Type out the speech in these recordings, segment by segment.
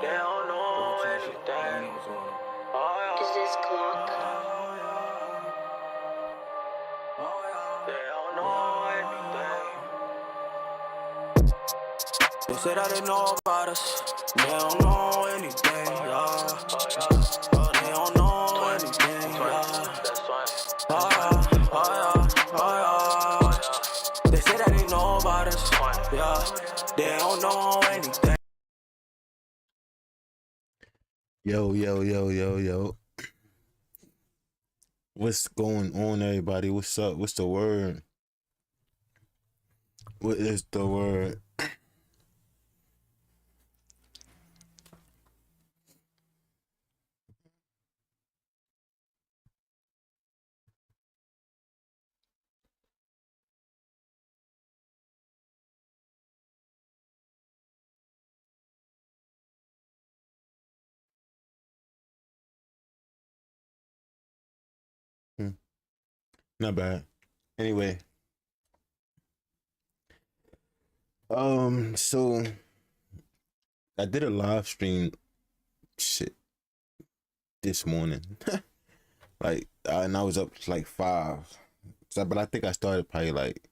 They don't know anything. Is this clock? They don't know anything. They say that they know about us. They don't know anything, yeah. They don't know anything, yeah. They say that they know about us, yeah. They don't know anything. Yo. What's going on, everybody? What's up? What's the word? What is the word? Not bad. Anyway, so I did a live stream this morning. And I was up to like 5. But I think I started probably like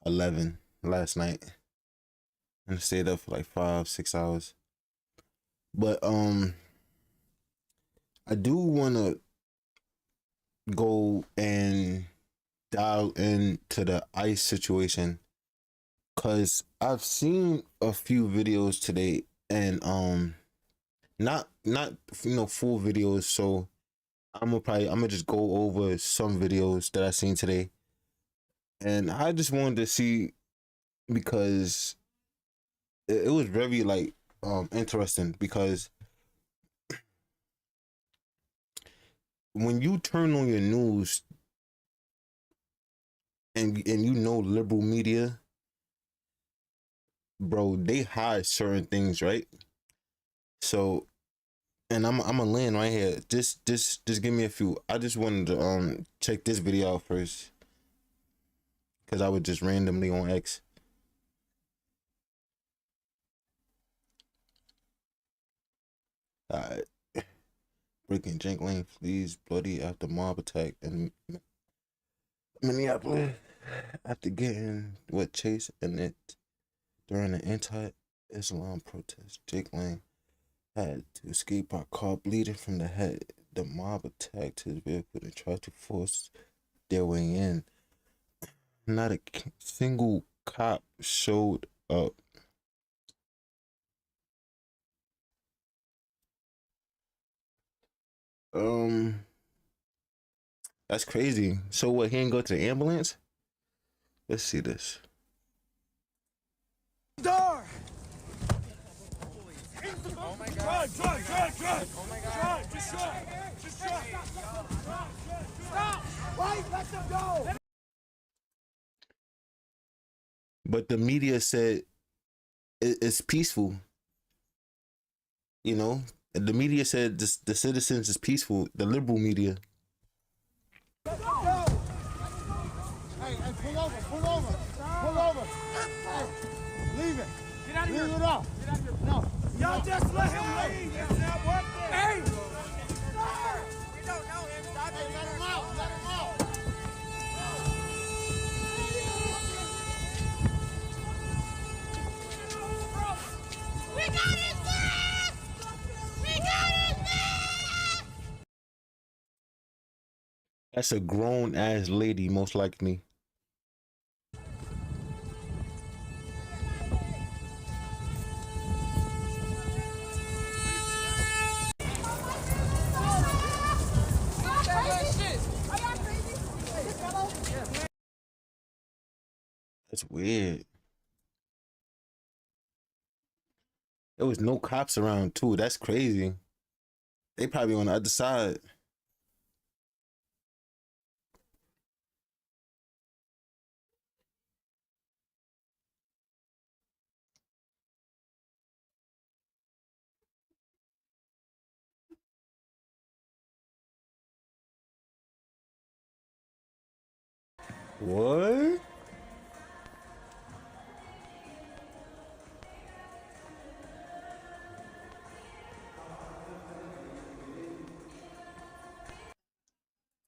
11 last night. And I stayed up for like 5-6 hours. But I do wanna go and dial into the ICE situation, cause I've seen a few videos today, and not full videos, so I'm gonna just go over some videos that I seen today, and I just wanted to see, because it was very like interesting, because when you turn on your news and liberal media, bro, they hide certain things, right? So, and I'm gonna land right here. Just give me a few. I just wanted to check this video out first, because I was just randomly on X. Alright. Breaking Jank Lane flees bloody after mob attack in Minneapolis after getting chased in it during an anti-Islam protest. Jake Lane had to escape by car bleeding from the head. The mob attacked his vehicle and tried to force their way in. Not a single cop showed up. That's crazy. So what, he didn't go to the ambulance? Let's see this. Door! Oh my God. Drive! Oh my God. Just drive! Stop! Wait, let them go! But the media said it's peaceful. You know, the media said the citizens is peaceful. The liberal media. Hey, pull over. Hey, leave it. Get out of here. Leave it up. Get out of here. No. Y'all just let him leave. It's not worth it. Hey! We don't know him. Stop it. Let him out. Let him out. We got his left! We got his left! That's a grown ass lady, most likely. That's weird. There was no cops around too. That's crazy. They probably on the other side. What?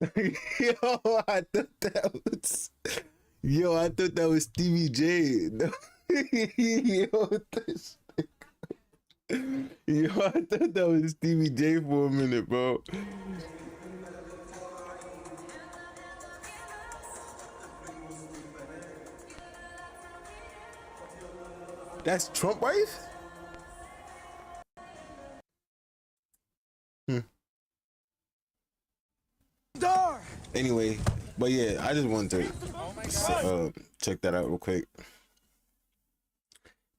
I thought that was. I thought that was Stevie J. No. I thought that was Stevie J for a minute, bro. That's Trump wife? Door! Anyway, but yeah, I just wanted to check that out real quick.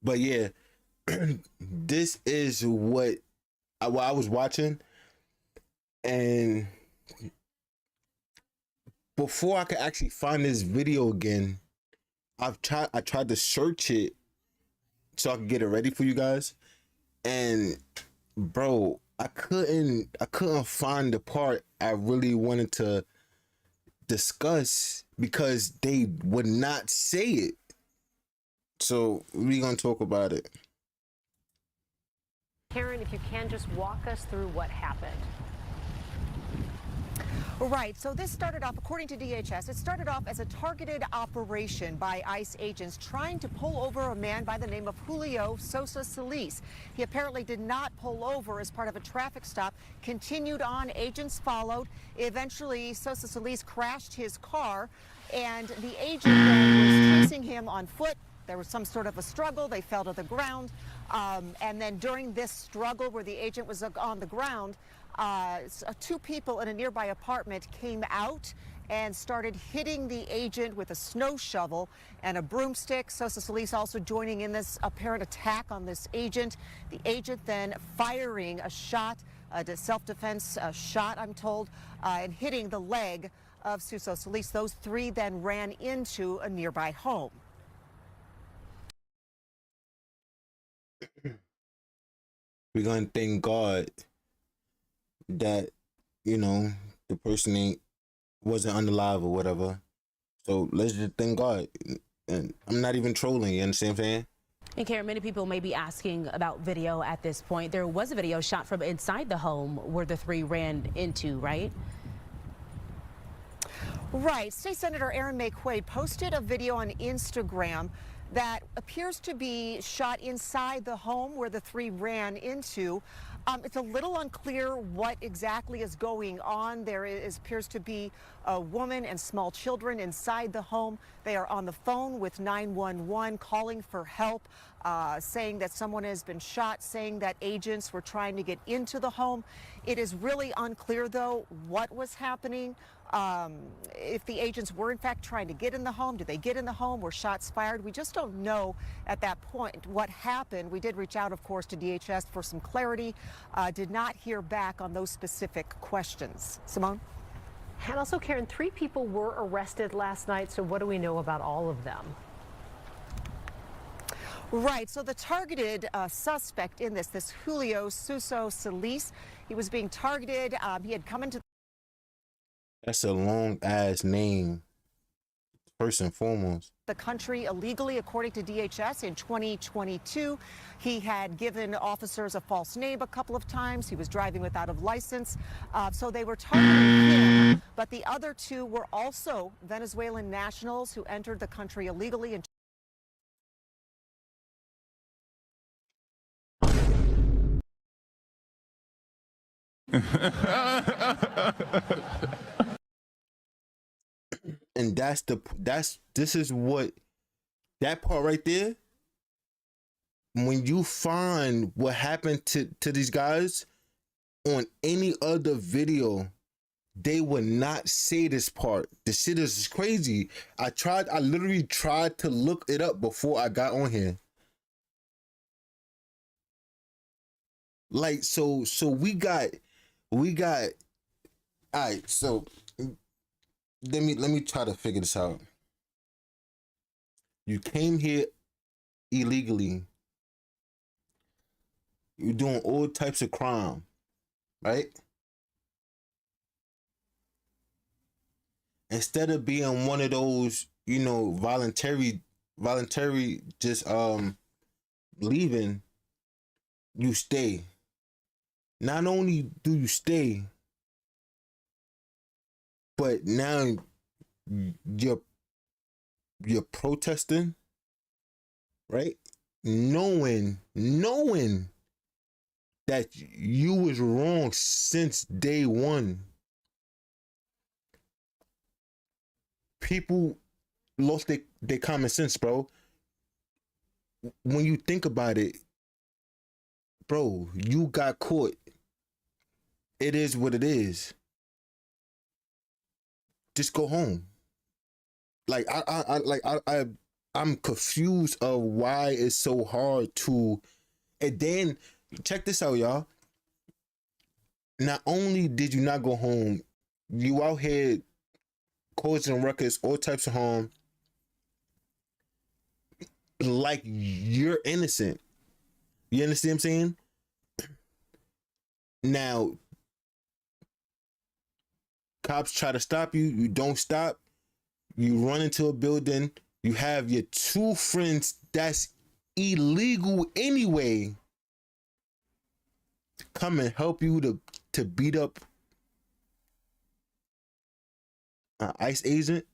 But yeah, this is what I was watching, and before I could actually find this video again, I tried to search it so I could get it ready for you guys, and bro, I couldn't find the part I really wanted to discuss because they would not say it. So we're gonna talk about it. Karen, if you can just walk us through what happened. Right. So this started off, according to DHS, it started off as a targeted operation by ICE agents trying to pull over a man by the name of Julio Sosa Solis. He apparently did not pull over as part of a traffic stop, continued on, agents followed. Eventually, Sosa Solis crashed his car, and the agent then was chasing him on foot. There was some sort of a struggle. They fell to the ground. And then during this struggle where the agent was on the ground, two people in a nearby apartment came out and started hitting the agent with a snow shovel and a broomstick. Sosa Solis also joining in this apparent attack on this agent. The agent then firing a shot, a self-defense shot, I'm told, and hitting the leg of Sosa Solis. Those three then ran into a nearby home. We're gonna thank God that, the person wasn't unalive or whatever. So let's just thank God. And I'm not even trolling, you understand what I'm saying? And Karen, many people may be asking about video at this point. There was a video shot from inside the home where the three ran into, right? Right. State Senator Aaron McQuaid posted a video on Instagram that appears to be shot inside the home where the three ran into. It's a little unclear what exactly is going on. Appears to be a woman and small children inside the home. They are on the phone with 911 calling for help, saying that someone has been shot, saying that agents were trying to get into the home. It is really unclear, though, what was happening. If the agents were in fact trying to get in the home, did they get in the home? Were shots fired? We just don't know at that point what happened. We did reach out, of course, to DHS for some clarity. Did not hear back on those specific questions. Simone? And also, Karen, 3 people were arrested last night. So what do we know about all of them? Right. So the targeted suspect in this Julio Sousa Solis, he was being targeted. He had come into That's a long ass name, first and foremost. the country illegally, according to DHS, in 2022. He had given officers a false name a couple of times. He was driving without a license. So they were targeting him. But the other 2 were also Venezuelan nationals who entered the country illegally in And this is what, that part right there, when you find what happened to these guys on any other video, they would not say this part. The shit is crazy. I literally tried to look it up before I got on here. Like, so we got all right, so let me try to figure this out. You came here illegally. You're doing all types of crime, right? Instead of being one of those, voluntary just leaving, you stay. Not only do you stay, but now you're protesting, right? Knowing that you was wrong since day one. People lost their common sense, bro. When you think about it, bro, you got caught. It is what it is. Just go home. Like I'm confused of why it's so hard to. And then check this out, y'all. Not only did you not go home, you out here causing ruckus, all types of harm, like you're innocent. You understand what I'm saying? Now, cops try to stop you. You don't stop. You run into a building. You have your 2 friends that's illegal anyway come and help you to beat up an ICE agent,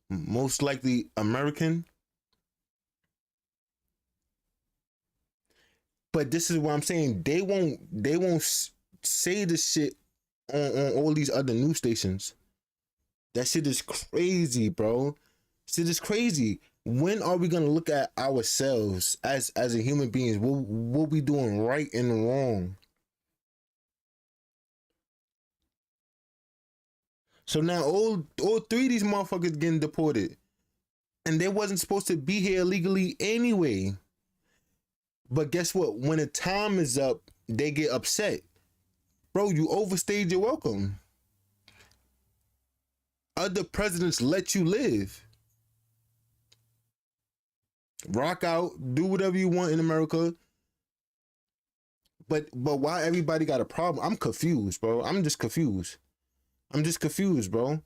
most likely American. But this is what I'm saying. They won't say this shit on all these other news stations. That shit is crazy, bro. Shit is crazy. When are we gonna look at ourselves as a human beings? What we doing right and wrong? So now all 3 of these motherfuckers getting deported, and they wasn't supposed to be here illegally anyway. But guess what? When the time is up, they get upset. Bro, you overstayed your welcome. Other presidents let you live. Rock out, do whatever you want in America. But why everybody got a problem? I'm confused, bro. I'm just confused, bro.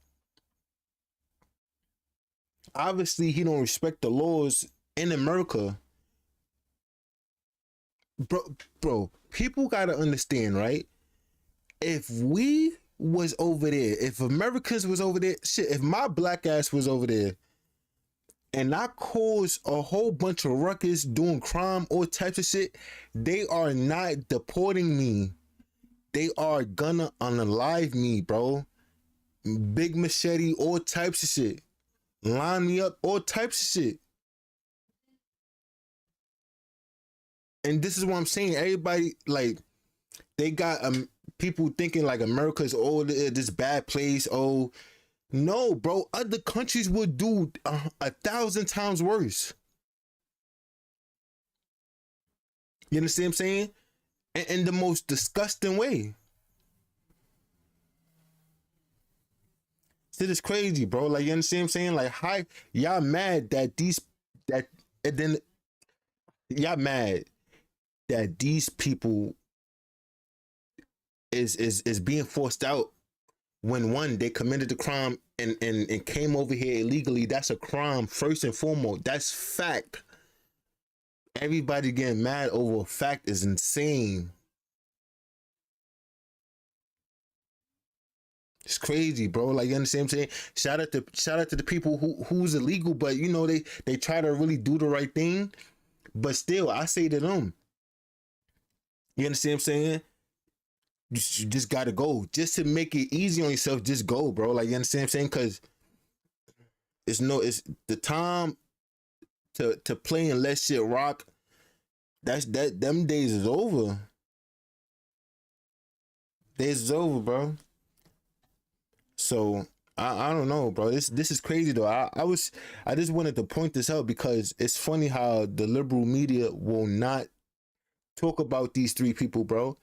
Obviously, he don't respect the laws in America. Bro, people gotta understand, right? If we was over there, if Americans was over there, shit, if my black ass was over there and I caused a whole bunch of ruckus doing crime, all types of shit, they are not deporting me. they are gonna unalive me, bro. Big machete, all types of shit. Line me up, all types of shit. And this is what I'm saying. Everybody, like, they got people thinking like America's this bad place. Oh, no, bro. Other countries would do 1,000 times worse. You understand what I'm saying? In the most disgusting way. Shit is crazy, bro. Like, you understand what I'm saying? Like, hi, y'all mad that and then y'all mad that these people is being forced out when one, they committed the crime and came over here illegally. That's a crime first and foremost. That's fact. Everybody getting mad over a fact is insane. It's crazy, bro. Like, you understand what I'm saying? Shout out to the people who's illegal, but you know they try to really do the right thing. But still, I say to them, you understand what I'm saying? You just gotta go. Just to make it easy on yourself, just go, bro. Like, you understand what I'm saying? Because it's the time to play and let shit rock. Them days is over. Days is over, bro. So I don't know, bro. This is crazy though. I just wanted to point this out because it's funny how the liberal media will not talk about these three people, bro.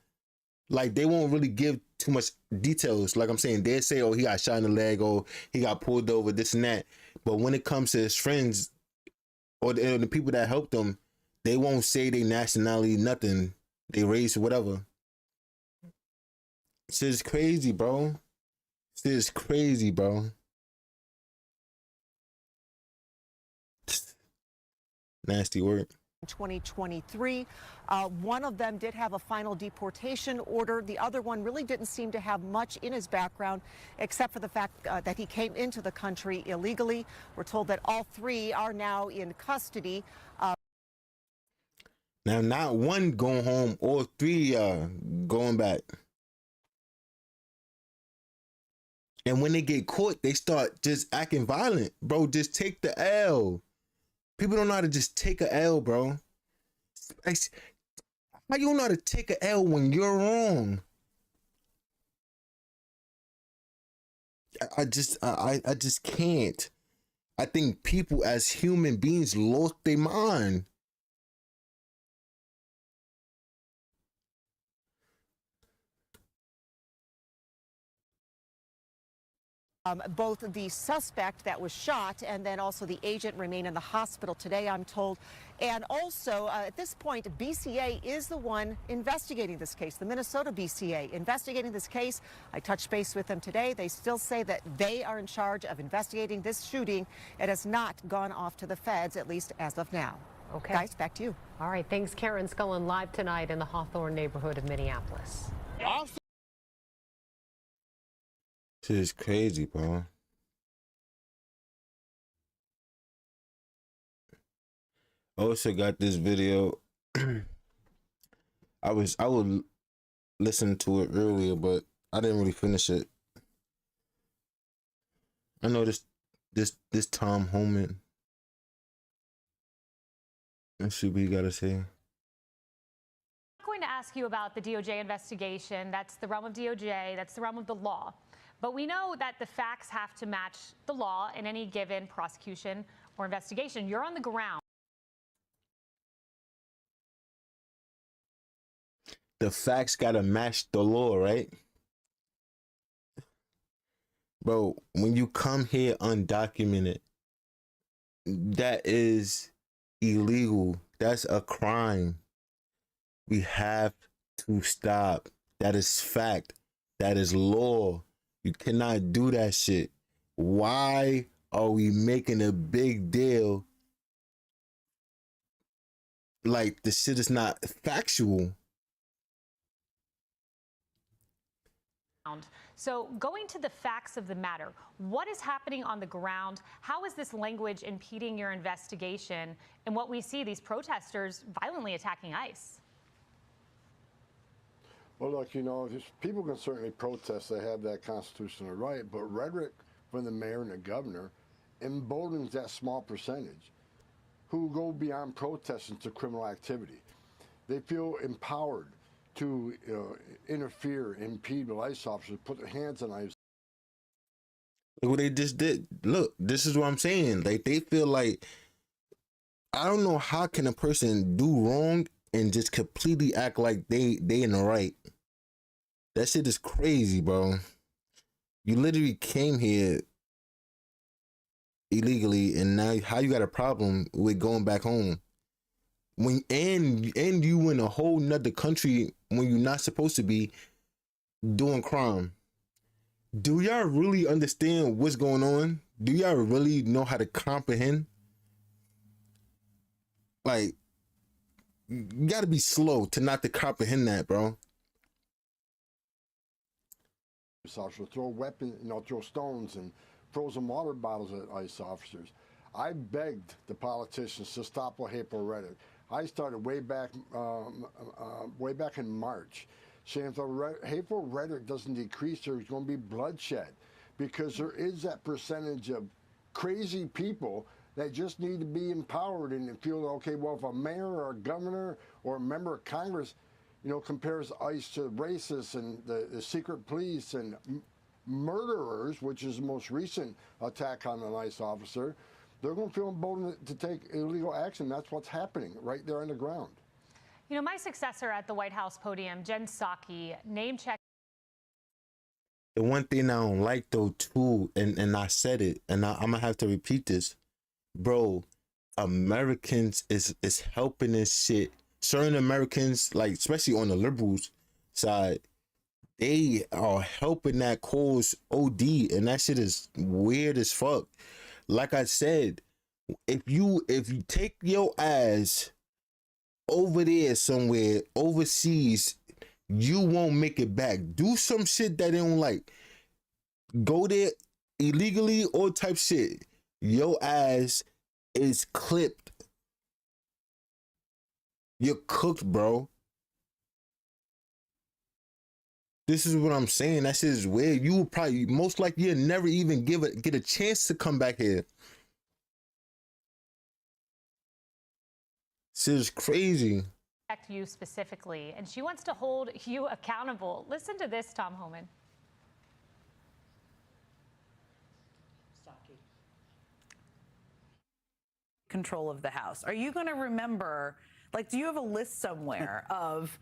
Like, they won't really give too much details. Like I'm saying, they say, oh, he got shot in the leg, or he got pulled over, this and that. But when it comes to his friends or the people that helped him, they won't say their nationality, nothing, they race, whatever. Shit is crazy, bro. Shit is crazy, bro. Nasty work. 2023. One of them did have a final deportation order. The other one really didn't seem to have much in his background, except for the fact that he came into the country illegally. We're told that all three are now in custody. Now, not one going home, all three going back. And when they get caught, they start just acting violent. Bro, just take the L. People don't know how to just take a L, bro. How you don't know how to take a L when you're wrong? I just can't. I think people as human beings lost their mind. Both the suspect that was shot and then also the agent remain in the hospital today, I'm told. And also, at this point, BCA is the one investigating this case, the Minnesota BCA investigating this case. I touched base with them today. They still say that they are in charge of investigating this shooting. It has not gone off to the feds, at least as of now. Okay. Guys, back to you. All right. Thanks, Karen Scullin, live tonight in the Hawthorne neighborhood of Minneapolis. Shit is crazy, bro. Also got this video. I would listen to it earlier, but I didn't really finish it. I know this Tom Homan. Let's see what you gotta say. I'm going to ask you about the DOJ investigation. That's the realm of DOJ. That's the realm of the law. But we know that the facts have to match the law in any given prosecution or investigation. You're on the ground. The facts gotta match the law, right? Bro, when you come here undocumented, that is illegal. That's a crime. We have to stop. That is fact. That is law. You cannot do that shit. Why are we making a big deal? Like, the shit is not factual. So going to the facts of the matter, what is happening on the ground? How is this language impeding your investigation and what we see these protesters violently attacking ICE? Well, look, you know, people can certainly protest. They have that constitutional right, but rhetoric from the mayor and the governor emboldens that small percentage who go beyond protesting to criminal activity. They feel empowered to interfere, impede with ICE officers, put their hands on ICE. Look what they just did. Look, this is what I'm saying. Like, they feel like, I don't know how can a person do wrong and just completely act like they in the right. That shit is crazy, bro. You literally came here illegally, and now how you got a problem with going back home? When and you in a whole nother country when you're not supposed to be doing crime. Do y'all really understand what's going on? Do y'all really know how to comprehend? Like, you gotta be slow to not to comprehend that, bro. Officers throw weapons, throw stones and frozen water bottles at ICE officers. I begged the politicians to stop with hateful rhetoric. I started way back in March, saying if the hateful rhetoric doesn't decrease, there's going to be bloodshed, because there is that percentage of crazy people that just need to be empowered and feel, okay, well, if a mayor or a governor or a member of Congress, compares ICE to racists and the secret police and murderers, which is the most recent attack on an ICE officer, they're going to feel emboldened to take illegal action. That's what's happening right there on the ground. My successor at the White House podium, Jen Psaki, name-checked. The one thing I don't like, though, too, and I said it, and I'm going to have to repeat this, bro, Americans is helping this shit. Certain Americans, like, especially on the liberals side, they are helping that cause OD, and that shit is weird as fuck. Like I said, if you take your ass over there somewhere overseas, you won't make it back. Do some shit that they don't like. Go there illegally or type shit. Your ass is clipped. You're cooked, bro. This is what I'm saying. That shit is weird. You will probably, most likely, you'll never even get a chance to come back here. This is crazy. You specifically, and she wants to hold you accountable. Listen to this, Tom Homan. Control of the House. Are you going to remember, like, do you have a list somewhere of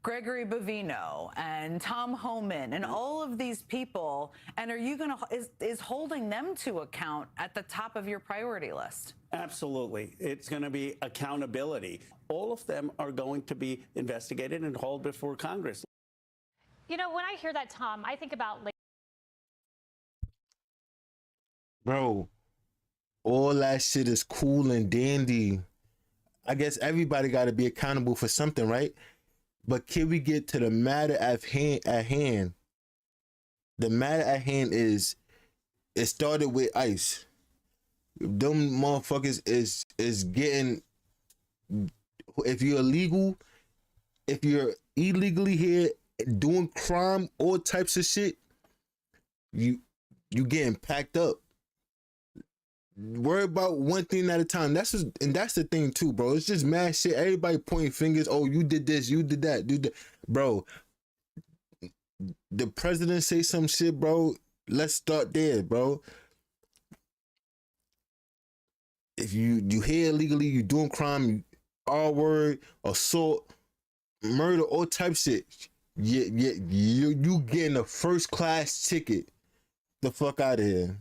Gregory Bovino and Tom Homan and all of these people, and are you going to, is holding them to account at the top of your priority list? Absolutely. It's going to be accountability. All of them are going to be investigated and hauled before Congress. When I hear that, Tom, I think about, like, bro, all that shit is cool and dandy. I guess everybody got to be accountable for something, right? But can we get to the matter at hand? The matter at hand is, it started with ICE. Them motherfuckers is getting, if you're illegal, if you're illegally here doing crime, all types of shit, you getting packed up. Worry about one thing at a time. That's the thing too, bro. It's just mad shit. Everybody pointing fingers. Oh, you did this, you did that, bro. The president say some shit, bro. Let's start there, bro. If you here illegally, you doing crime, R-word, assault, murder, all type shit. You getting a first class ticket. The fuck out of here.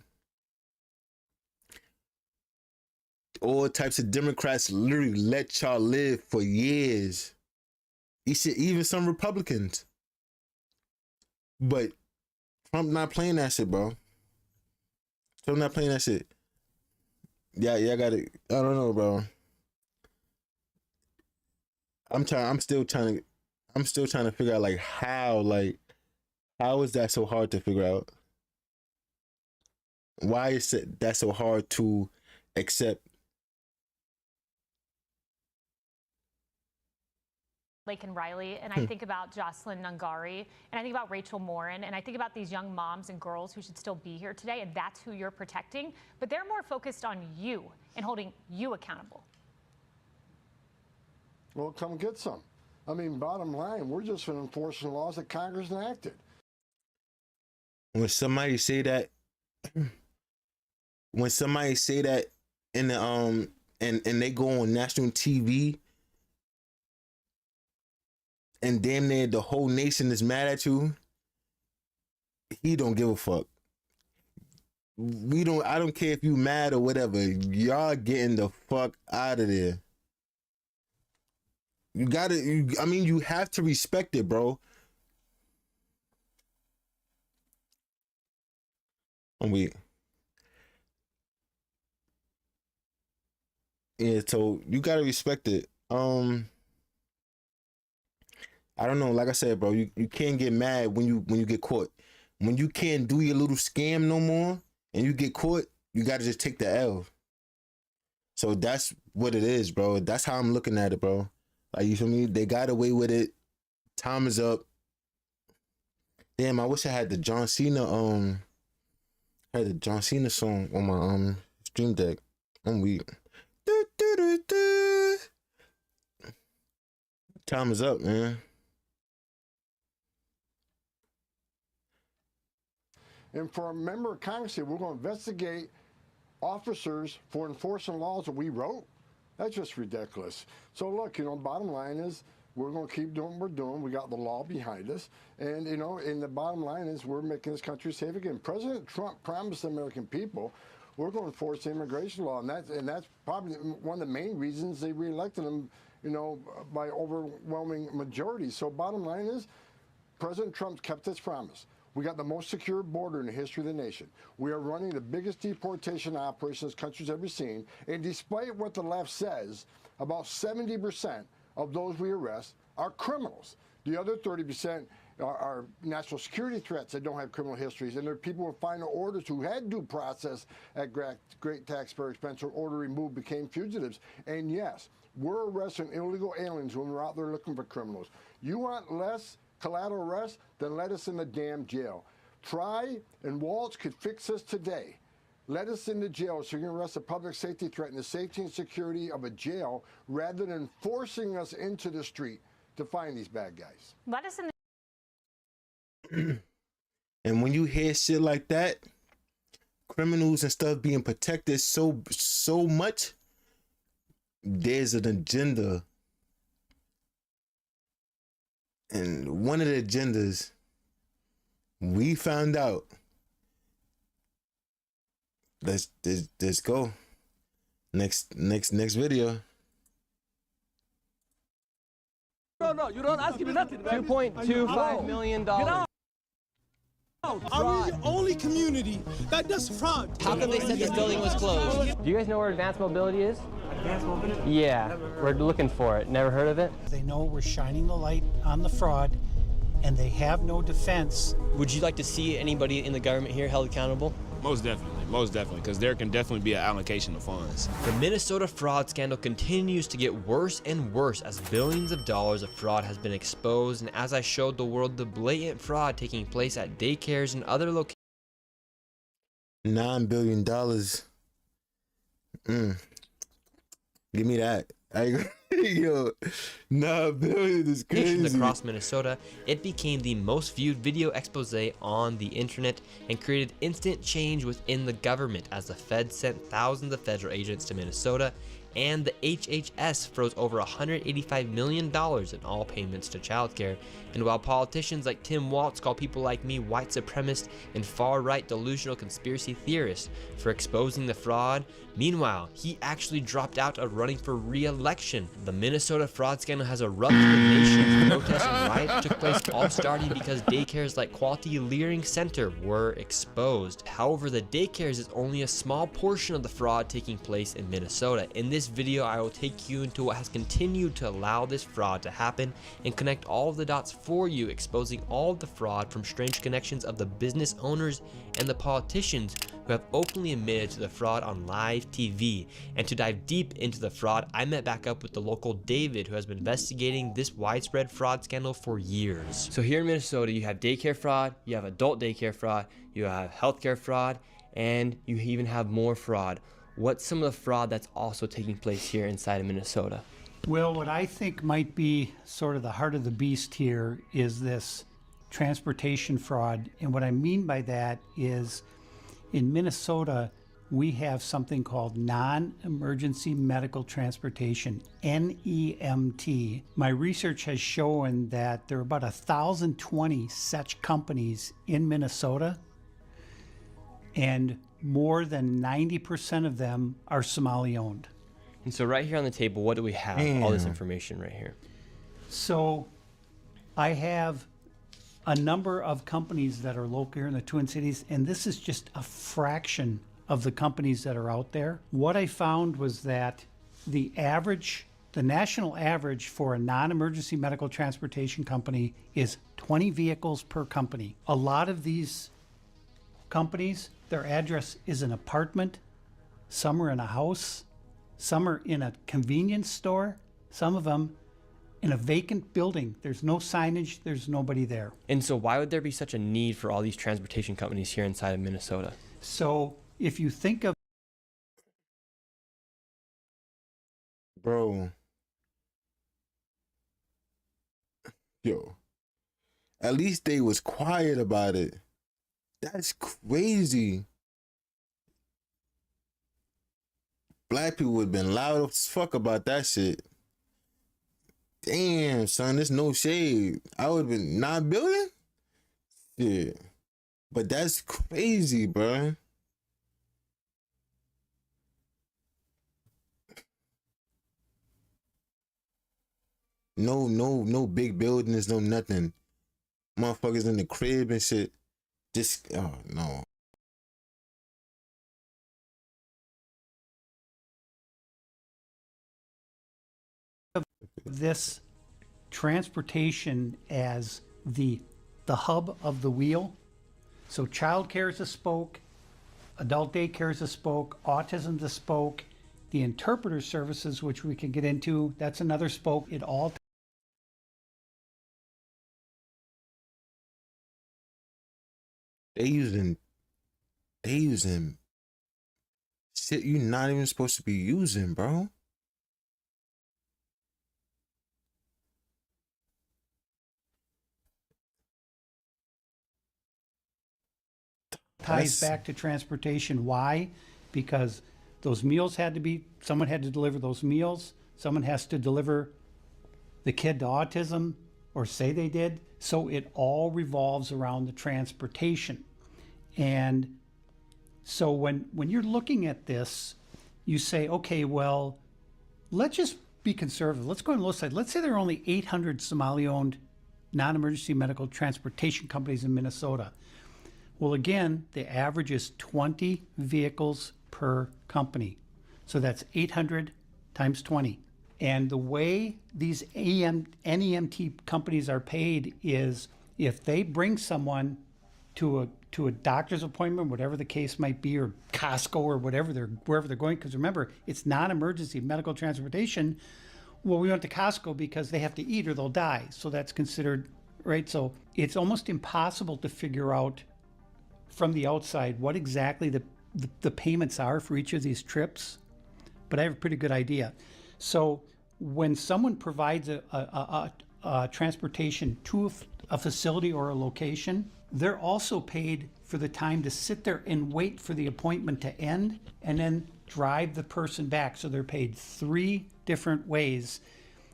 All types of Democrats literally let y'all live for years. Even some Republicans. But Trump not playing that shit, bro. Trump not playing that shit. Yeah, I got it. I don't know, bro. I'm still trying to figure out, like, how is that so hard to figure out? Why is that so hard to accept? Laken Riley, and I think about Jocelyn Nungari, and I think about Rachel Morin, and I think about these young moms and girls who should still be here today, and that's who you're protecting. But they're more focused on you and holding you accountable. Well, come get some. I mean, bottom line, we're just enforcing laws that Congress enacted. When somebody say that in the and they go on national TV and damn near the whole nation is mad at you, he don't give a fuck. I don't care if you mad or whatever. Y'all getting the fuck out of there. You have to respect it, bro. Yeah, so you gotta respect it. I don't know. Like I said, bro, you can't get mad when you get caught. When you can't do your little scam no more and you get caught, you gotta just take the L. So that's what it is, bro. That's how I'm looking at it, bro. Like, you feel me? They got away with it. Time is up. Damn, I wish I had the John Cena song on my stream deck. I'm weak. Time is up, man. And for a member of Congress here, we're going to investigate officers for enforcing laws that we wrote. That's just ridiculous. So look, bottom line is we're going to keep doing what we're doing. We got the law behind us. And, and the bottom line is we're making this country safe again. President Trump promised the American people we're going to enforce the immigration law. And that's probably one of the main reasons they reelected him, by overwhelming majority. So bottom line is President Trump's kept his promise. We got the most secure border in the history of the nation. We are running the biggest deportation operation this country's ever seen. And despite what the left says, about 70% of those we arrest are criminals. The other 30% are national security threats that don't have criminal histories. And there are people with final orders who had due process at great taxpayer expense or order removed became fugitives. And yes, we're arresting illegal aliens when we're out there looking for criminals. You want less collateral arrest, then let us in the damn jail. Try and Waltz could fix this today. Let us in the jail so you can arrest a public safety threat and the safety and security of a jail rather than forcing us into the street to find these bad guys. Let us in the And when you hear shit like that, criminals and stuff being protected so much, there's an agenda. And one of the agendas we found out. Let's go. Next video. No, you don't ask me nothing. $2.25 million. Are we the only community that does fraud? How come they said this building was closed? Do you guys know where advanced mobility is? Advanced mobility? Yeah, we're looking for it. Never heard of it? They know we're shining the light on the fraud, and they have no defense. Would you like to see anybody in the government here held accountable? Most definitely, because there can definitely be an allocation of funds. The Minnesota fraud scandal continues to get worse and worse as billions of dollars of fraud has been exposed, and as I showed the world the blatant fraud taking place at daycares and other locations. $9 billion. Give me that. Yo, $9 billion is crazy. Across Minnesota, it became the most viewed video expose on the internet and created instant change within the government as the Fed sent thousands of federal agents to Minnesota, and the HHS froze over $185 million in all payments to childcare. And while politicians like Tim Waltz call people like me white supremacists and far-right delusional conspiracy theorists for exposing the fraud, meanwhile, he actually dropped out of running for re-election. The Minnesota fraud scandal has erupted in the nation. Protests and riots took place, all starting because daycares like Quality Learning Center were exposed. However, the daycares is only a small portion of the fraud taking place in Minnesota. In this this video, I will take you into what has continued to allow this fraud to happen and connect all of the dots for you, exposing all of the fraud from strange connections of the business owners and the politicians who have openly admitted to the fraud on live TV. And to dive deep into the fraud, I met back up with the local David, who has been investigating this widespread fraud scandal for years. So here in Minnesota, you have daycare fraud, you have adult daycare fraud, you have healthcare fraud, and you even have more fraud. What's some of the fraud that's also taking place here inside of Minnesota? Well, what I think might be sort of the heart of the beast here is this transportation fraud. And what I mean by that is in Minnesota, we have something called non-emergency medical transportation, NEMT. My research has shown that there are about 1,020 such companies in Minnesota, and more than 90% of them are Somali owned. And so right here on the table, what do we have? All this information right here. So I have a number of companies that are local here in the Twin Cities, and this is just a fraction of the companies that are out there. What I found was that the national average for a non-emergency medical transportation company is 20 vehicles per company. A lot of these companies, their address is an apartment, some are in a house, some are in a convenience store, some of them in a vacant building. There's no signage, there's nobody there. And so why would there be such a need for all these transportation companies here inside of Minnesota? So if you think of... Bro. Yo. At least they was quiet about it. That's crazy. Black people would have been loud as fuck about that shit. Damn, son, there's no shade. I would have been not building? Yeah. But that's crazy, bro. No big buildings, no nothing. Motherfuckers in the crib and shit. Just, oh no. This transportation as the hub of the wheel. So child care is a spoke, adult daycare is a spoke, autism is a spoke, the interpreter services, which we can get into, that's another spoke. It all They using shit you're not even supposed to be using, bro. ties back to transportation. Why? Because those meals had to be, someone had to deliver those meals. Someone has to deliver the kid to autism, or say they did. So it all revolves around the transportation. And so when you're looking at this, you say, okay, well, let's just be conservative. Let's go on the low side. Let's say there are only 800 Somali-owned non-emergency medical transportation companies in Minnesota. Well, again, the average is 20 vehicles per company. So that's 800 times 20. And the way these NEMT companies are paid is if they bring someone to a doctor's appointment, whatever the case might be, or Costco or wherever they're going, because remember, it's non-emergency medical transportation. Well, we went to Costco because they have to eat or they'll die. So that's considered, right? So it's almost impossible to figure out from the outside what exactly the payments are for each of these trips, but I have a pretty good idea. So when someone provides a transportation to a facility or a location, they're also paid for the time to sit there and wait for the appointment to end and then drive the person back. So they're paid 3 different ways,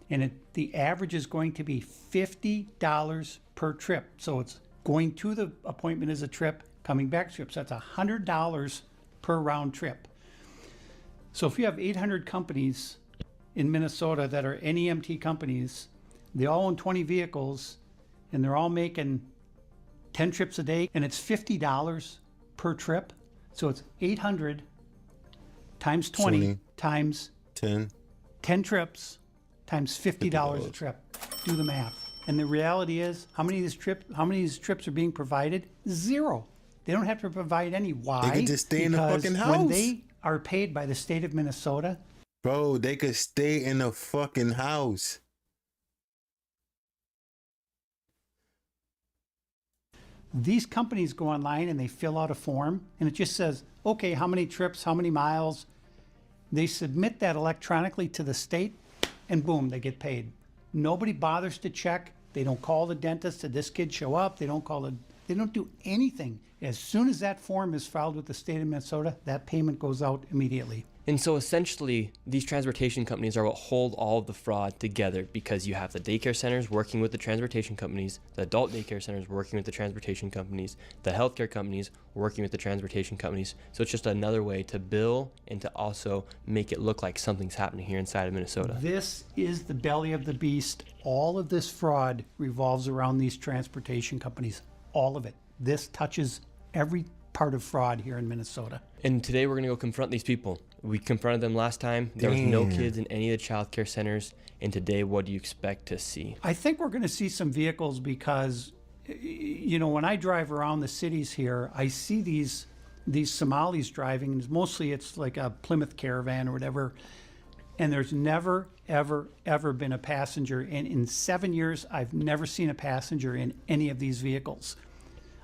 and the average is going to be $50 per trip. So it's going to the appointment as a trip, coming back trip. So that's $100 per round trip. So if you have 800 companies in Minnesota that are NEMT companies, they all own 20 vehicles, and they're all making 10 trips a day, and it's $50 per trip. So it's 800 times 20 times 10 trips times $50 a trip. Do the math. And the reality is, how many of these trips are being provided? Zero. They don't have to provide any. Why? They could just stay in the Because fucking house. when they are paid by the state of Minnesota, bro, they could stay in the fucking house. these companies go online and they fill out a form and it just says, okay, how many trips, how many miles. They submit that electronically to the state and boom, they get paid. Nobody bothers to check. They don't call the dentist. Did this kid show up? They don't do anything. As soon as that form is filed with the state of Minnesota, that payment goes out immediately. And so essentially, these transportation companies are what hold all of the fraud together, because you have the daycare centers working with the transportation companies, the adult daycare centers working with the transportation companies, the healthcare companies working with the transportation companies. So it's just another way to bill and to also make it look like something's happening here inside of Minnesota. This is the belly of the beast. All of this fraud revolves around these transportation companies. All of it. This touches every part of fraud here in Minnesota. And today we're going to go confront these people. We confronted them last time. There was no kids in any of the child care centers. And today, what do you expect to see? I think we're going to see some vehicles because, you know, when I drive around the cities here, I see these Somalis driving, and mostly it's like a Plymouth Caravan or whatever. And there's never, ever, ever been a passenger. And in 7 years, I've never seen a passenger in any of these vehicles.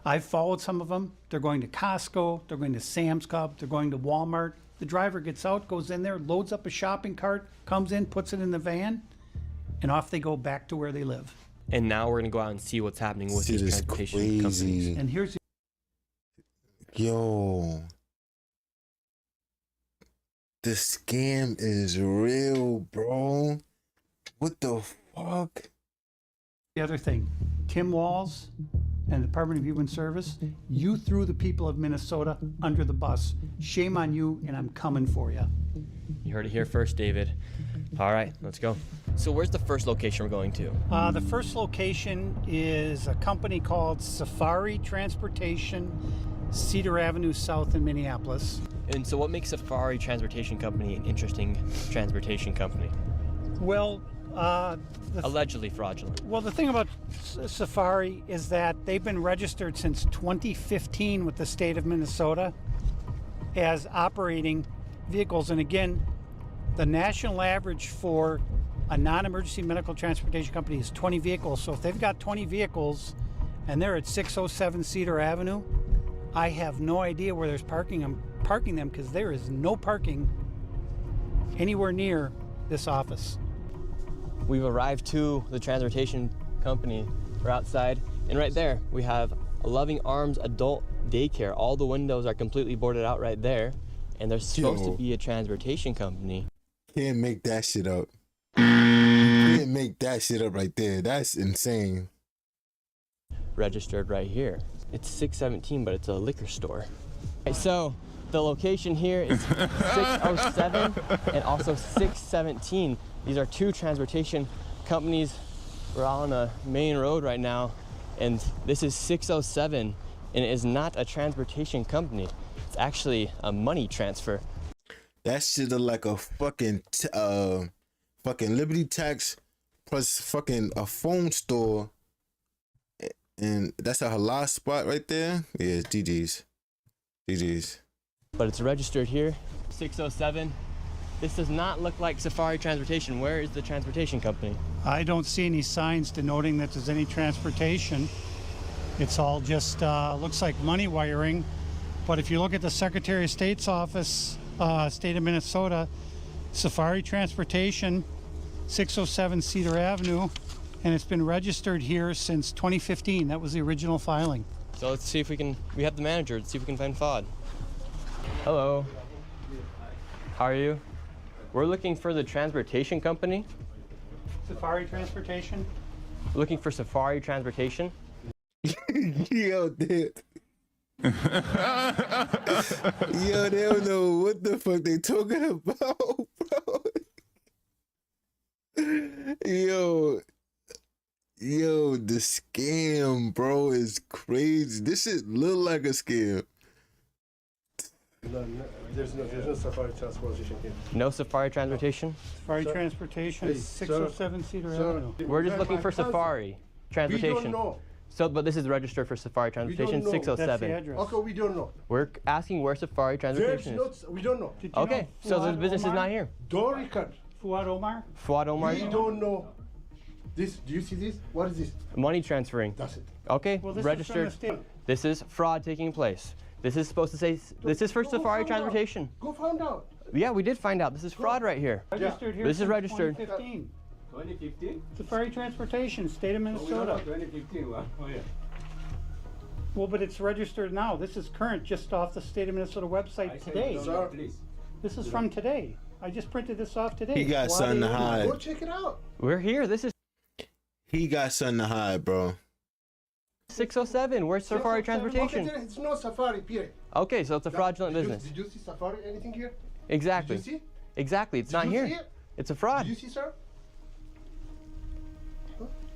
I've followed some of them. They're going to Costco, they're going to Sam's Club, they're going to Walmart. The driver gets out, goes in there, loads up a shopping cart, comes in, puts it in the van, and off they go back to where they live. And now we're going to go out and see what's happening with these transportation companies. And here's yo, the scam is real, bro. What the fuck? the other thing. Tim Walz and the Department of Human Service, you threw the people of Minnesota under the bus. Shame on you, and I'm coming for you. You heard it here first, David. All right, let's go. So where's the first location we're going to? The first location is a company called Safari Transportation, Cedar Avenue South in Minneapolis. And so what makes Safari Transportation Company an interesting transportation company? Well, allegedly fraudulent. Well, the thing about Safari is that they've been registered since 2015 with the state of Minnesota as operating vehicles. And again, the national average for a non-emergency medical transportation company is 20 vehicles. So if they've got 20 vehicles and they're at 607 Cedar Avenue, I have no idea where there's parking them because there is no parking anywhere near this office. We've arrived to the transportation company. We're outside, and right there we have a Loving Arms adult daycare. All the windows are completely boarded out right there, and there's supposed to be a transportation company. Can't make that shit up. Can't make that shit up right there. That's insane. Registered right here. It's 617, but it's a liquor store. Okay, so the location here is 607 and also 617. These are two transportation companies. We're on a main road right now, and this is 607, and it is not a transportation company. It's actually a money transfer. That shit look like a fucking Liberty Tax plus fucking a phone store. And that's a halal spot right there. Yeah, it's GG's. GG's. But it's registered here, 607. This does not look like Safari Transportation. Where is the transportation company? I don't see any signs denoting that there's any transportation. It's all just looks like money wiring. But if you look at the Secretary of State's office, state of Minnesota, Safari Transportation, 607 Cedar Avenue, and it's been registered here since 2015. That was the original filing. So let's see if we have the manager. Let's see if we can find FOD. Hello. How are you? We're looking for the transportation company. Safari Transportation? Looking for Safari Transportation. Yo, dude. Yo, they don't know what the fuck they talking about, bro. Yo, the scam, bro, is crazy. This shit look like a scam. No, there's no Safari transportation here. No Safari transportation? Safari transportation, Hey, 607 Cedar Avenue. We're just looking for Safari transportation. We don't know. So, but this is registered for Safari transportation, 607. That's the address. Okay, we don't know. We're asking where Safari transportation is. We don't know. Okay, so the business is not here. Don't record. Fuad Omar? Fuad Omar? We don't know. This, do you see this? What is this? Money transferring. That's it. Okay, Well, this registered. is from the state. This is fraud taking place. This is supposed to say, this is for Safari transportation. Go find out. Yeah, we did find out. This is fraud right here. Registered here This is since registered. 2015. 2015? Safari transportation, state of Minnesota. 2015. Oh, yeah. Well, but it's registered now. This is current, just off the state of Minnesota website today. This is from today. I just printed this off today. He got something to hide. Go check it out. We're here. This is He got something to hide, bro. 607. Where's Safari transportation? Okay, it's no Safari, period. Okay, so it's a fraudulent business. Did you see Safari anything here? Exactly. Did you see? Exactly. It's Did not you here. see it? It's a fraud. Did you see, sir?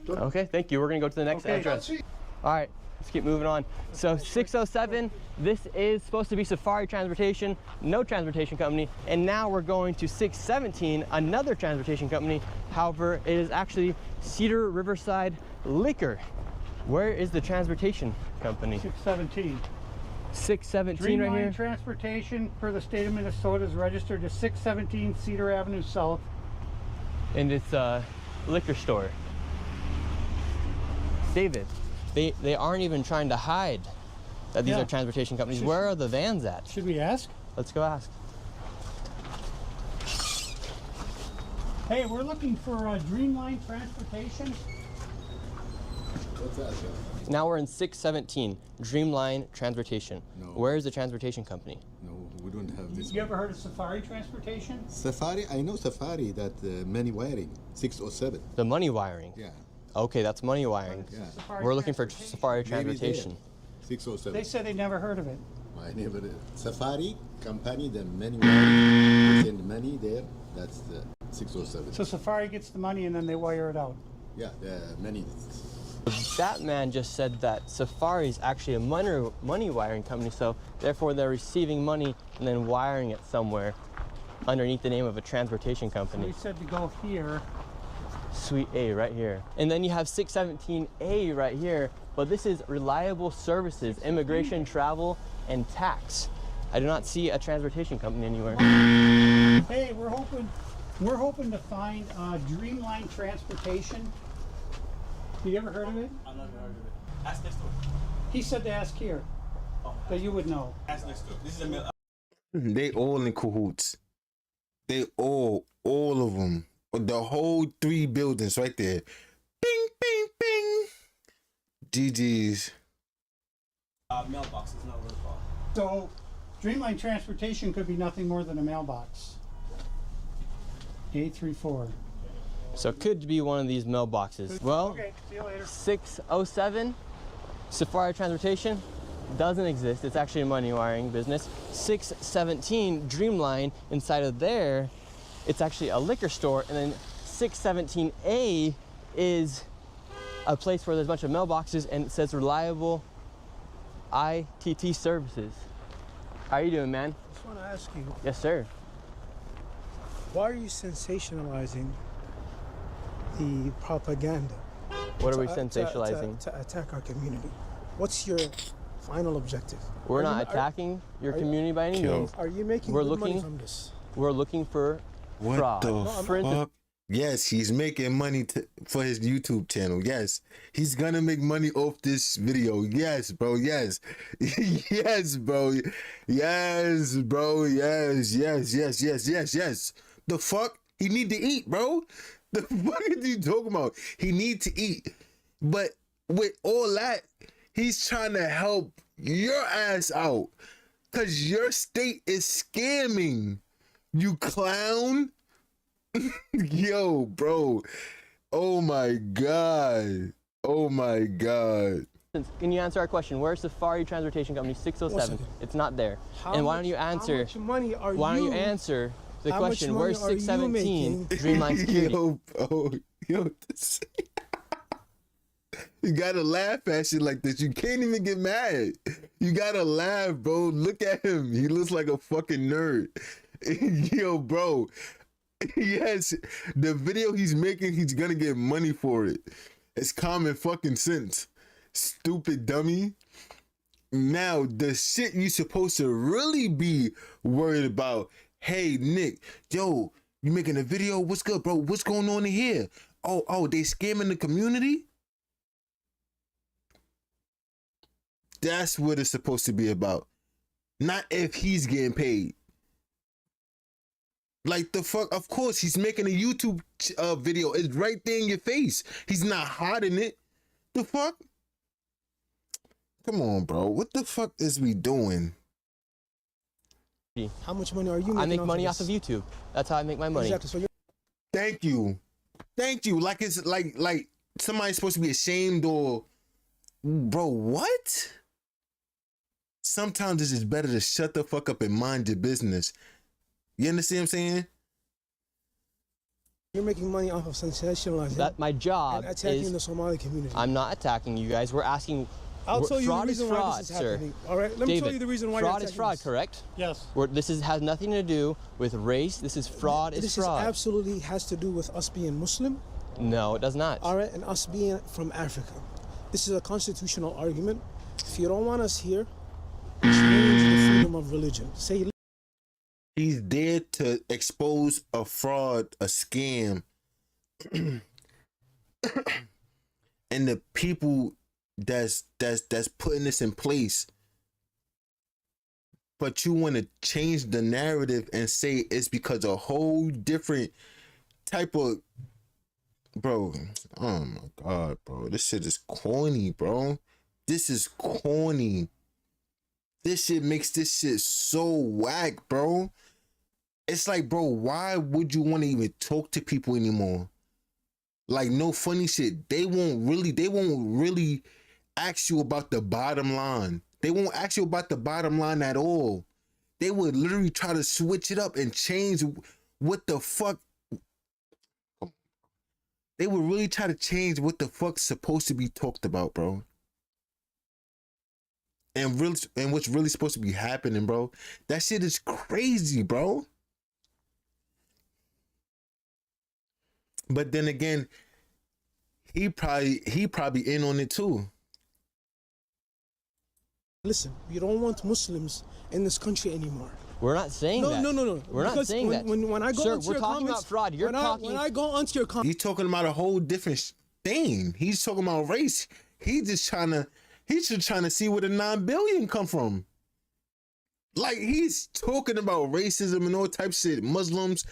Okay, thank you. We're going to go to the next address. All right, let's keep moving on. So 607, this is supposed to be Safari Transportation, no transportation company. And now we're going to 617, another transportation company. However, it is actually Cedar Riverside Liquor. Where is the transportation company? 617. 617 right here? Dreamline Transportation for the state of Minnesota is registered to 617 Cedar Avenue South. And it's a liquor store. David, they aren't even trying to hide that these are transportation companies. Where are the vans at? Should we ask? Let's go ask. Hey, we're looking for Dreamline Transportation. What's that, sir? Now we're in 617, Dreamline Transportation. No. Where is the transportation company? No, we don't have this. You ever heard of Safari Transportation? Safari, I know Safari, that money wiring, 607. The money wiring? Yeah. Okay, that's money wiring. Yeah. We're looking for Safari Transportation. 607. They said they never heard of it. I never did. Safari company, the money wiring, send money there, that's the 607. So Safari gets the money and then they wire it out. Yeah, the money. That man just said that Safari is actually a money wiring company, so therefore they're receiving money and then wiring it somewhere underneath the name of a transportation So company. we said to go here. Suite A right here. And then you have 617A right here, but this is reliable services, immigration, travel, and tax. I do not see a transportation company anywhere. Hey, we're hoping to find Dreamline Transportation. You ever heard of it? I've never heard of it. Ask next door. He said to ask here. That you would know. Ask next door. This is a They all in cahoots. They all of them. The whole 3 buildings right there. Bing, bing, bing. GG's. mailbox is not really far. So, Dreamline Transportation could be nothing more than a mailbox. 834. So it could be one of these mailboxes. Well, okay, see you later. 607, Safari Transportation, doesn't exist. It's actually a money wiring business. 617, Dreamline, inside of there, it's actually a liquor store. And then 617A is a place where there's a bunch of mailboxes and it says reliable ITT services. How are you doing, man? I just want to ask you. Yes, sir. Why are you sensationalizing the propaganda? What are we sensationalizing? To attack our community. What's your final objective? We're not attacking your community by any means. Are you making good money from this? We're looking for What fraud. the fuck? Yes, he's making money for his YouTube channel. Yes, he's gonna make money off this video. Yes, bro. Yes, yes, bro. Yes, bro. Yes. The fuck? He need to eat, bro. The fuck is he talking about? He need to eat. But with all that, he's trying to help your ass out. Cause your state is scamming. You clown. Yo, bro. Oh my God. Oh my God. Can you answer our question? Where's Safari Transportation Company 607? It's not there. And why don't you answer? How much money are why don't you? you answer the How question? much money Where's are you 617 making? Dreamline Security? Yo, bro. Yo, this. You gotta laugh at shit like this. You can't even get mad. You gotta laugh, bro. Look at him. He looks like a fucking nerd. Yo, bro. Yes, the video he's making, he's gonna get money for it. It's common fucking sense. Stupid dummy. Now, the shit you supposed to really be worried about. Hey, Nick, yo, you making a video? What's good, bro? What's going on in here? Oh, they scamming the community? That's what it's supposed to be about. Not if he's getting paid. Like the fuck, of course, he's making a YouTube video. It's right there in your face. He's not hiding it. The fuck? Come on, bro. What the fuck is we doing? How much money are you making? I make money off of YouTube. That's how I make my money. Exactly. So Thank you. Thank you. Like it's like somebody's supposed to be ashamed or bro, what? Sometimes it's just better to shut the fuck up and mind your business. You understand what I'm saying? you're making money off of sensationalizing. That my job and attacking is the Somali community. I'm not attacking you guys. We're asking. I'll tell you the fraud reason is why fraud, this is sir. happening. All right, let me tell you the reason why fraud you're is fraud, this. correct? Yes. This has nothing to do with race. This is fraud. This is fraud. absolutely has to do with us being Muslim. No, it does not. All right, and us being from Africa. This is a constitutional argument. If you don't want us here, change the freedom of religion. Say. He's there to expose a fraud, a scam, and the people that's putting this in place. But you want to change the narrative and say it's because a whole different type of bro. Oh my god, bro. This shit is corny, bro. This is corny. This shit makes this shit so whack, bro. It's like, bro, why would you want to even talk to people anymore? Like, no funny shit. They won't really ask you about the bottom line. They won't ask you about the bottom line at all. They would literally try to switch it up and change what the fuck. They would really try to change what the fuck's supposed to be talked about, bro. And what's really supposed to be happening, bro. That shit is crazy, bro. But then again, he probably in on it too. Listen, we don't want Muslims in this country anymore. We're not saying that. No. We're not saying that. When I go Sir, onto we're your talking comments, about fraud. You're talking. When I go onto your comments, He's talking about a whole different thing. He's talking about race. He's just trying to see where the 9 billion come from. Like, he's talking about racism and all types of shit. Muslims.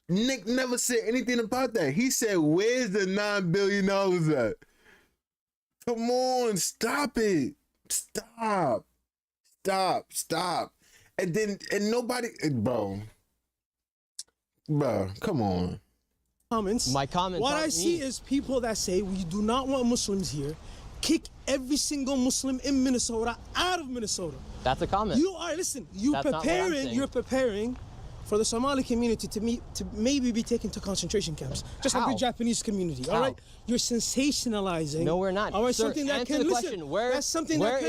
Nick never said anything about that. He said, where's the $9 billion at? Come on, stop it. Stop. And nobody, bro, come on. Comments. My comments. What I see is people that say we do not want Muslims here. Kick every single Muslim in Minnesota out of Minnesota. That's a comment. You're preparing for the Somali community to maybe be taken to concentration camps, just like the Japanese community. All right, you're sensationalizing. No, we're not. All right, Sir, something that answer can the question. Where is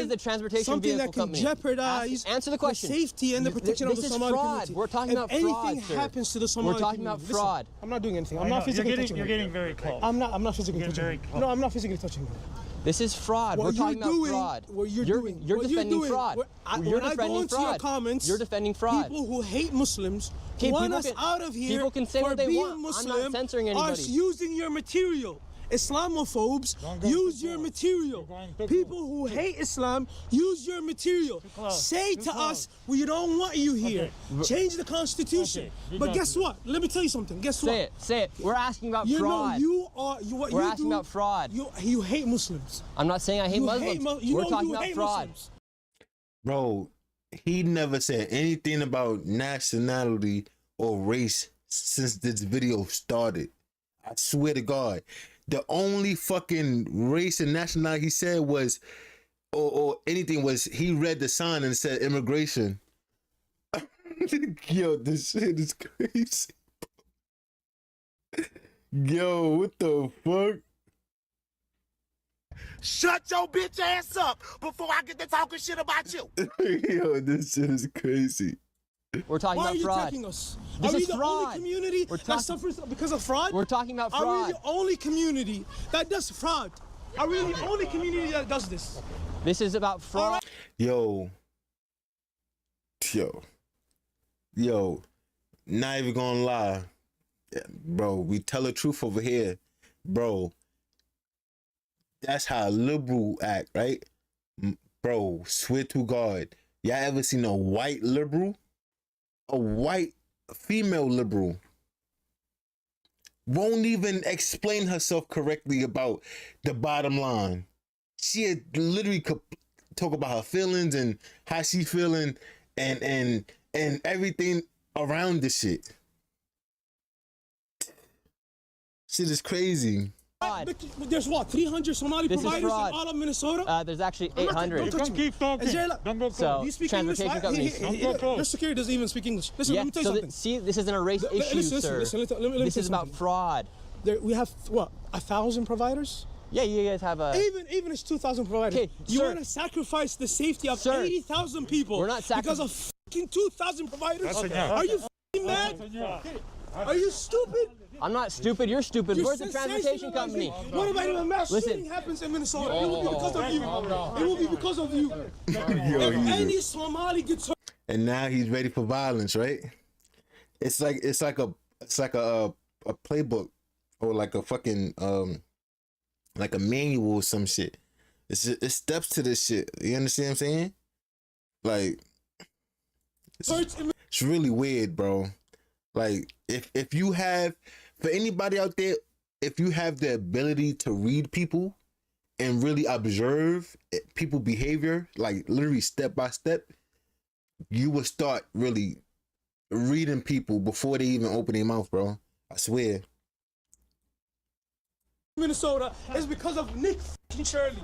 the transportation vehicle company? Jeopardize answer the question. The safety and the protection of the Somali community. We're talking about fraud. If anything happens to the Somali community, we're talking about fraud. I'm not doing anything. I'm not physically touching you. You're getting very close. I'm not physically touching you. No, I'm not physically touching you. This is fraud. We're talking about fraud. You're defending fraud. You're defending fraud. You're defending fraud. People who hate Muslims want us out of here. People can say what they want. Muslim, I'm not censoring anybody. Are using your material. Islamophobes use your material. People who hate Islam use your material. Say to us, we don't want you here. Change the Constitution. But guess what? Let me tell you something. Guess what? Say it. We're asking about fraud. We're asking about fraud. You hate Muslims. I'm not saying I hate Muslims. We're talking about fraud. Bro, he never said anything about nationality or race since this video started. I swear to God. The only fucking race and nationality he said was, or anything was, he read the sign and said immigration. Yo, this shit is crazy. Yo, what the fuck? Shut your bitch ass up before I get to talking shit about you. Yo, this shit is crazy. We're talking Why about are you fraud. attacking us? This are we is the fraud. only community that suffers because of fraud? We're talking about fraud. Are we the only community that does fraud? Are we the only community that does this? This is about fraud. Yo, not even gonna lie, bro. We tell the truth over here, bro. That's how a liberal act, right? Bro, swear to God, y'all ever seen a white liberal? A white female liberal won't even explain herself correctly about the bottom line. She had literally could talk about her feelings and how she feeling and everything around this shit. Shit is crazy. There's what, 300 Somali This is providers in fraud. all of Minnesota? There's actually 800. Don't touch me. So, you speak English? transportation companies. Your security doesn't even speak English. Listen, let me tell you something. See, this isn't a race issue, sir. Listen, let me this tell is you about something. fraud. We have, what, 1,000 providers? Yeah, you guys have a... Even it's 2,000 providers. Okay, you sir. want to sacrifice the safety of Sir, 80,000 people we're not because of fucking 2,000 providers? Are you fucking mad? Are you stupid? I'm not stupid. You're stupid. You're Where's the transportation company? What about if a mass Listen. shooting happens in Minnesota? It will be because of you. It will be because of you. If any Somali gets hurt. And now he's ready for violence, right? It's like a playbook or like a fucking like a manual or some shit. It's steps to this shit. You understand what I'm saying? Like it's really weird, bro. Like if you have, for anybody out there, if you have the ability to read people and really observe people behavior, like literally step by step, you will start really reading people before they even open their mouth, bro. I swear. Minnesota is because of Nick fucking Shirley.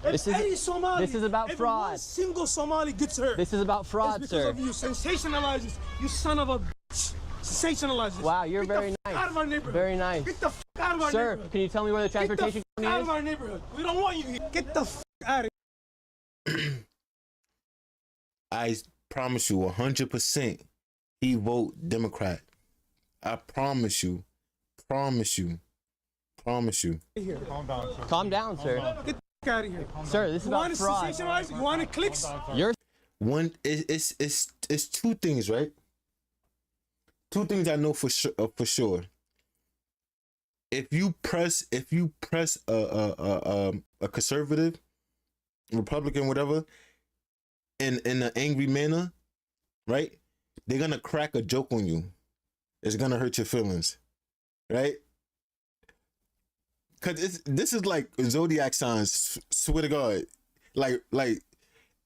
This is about fraud. One single Somali gets hurt. This is about fraud, it's sir. because of you. Sensationalizes. You son of a bitch. Sensationalizes. Wow, you're Get very the nice. Fuck out of our neighborhood. Very nice. Get the fuck out of our Sir, neighborhood. can you tell me where the transportation Get the fuck out company of is? our neighborhood. We don't want you here. Get the fuck out of here. I promise you 100% he vote Democrat. I promise you. Promise you. Promise you. Calm down, sir. Get the fuck out of here. Sir, this is about fraud. You want it clicks? You're one. It's two things, right? Two things I know for sure. If you press a conservative, Republican, whatever, in an angry manner, right? They're gonna crack a joke on you. It's gonna hurt your feelings, right? Cause this is like zodiac signs. Swear to God, like,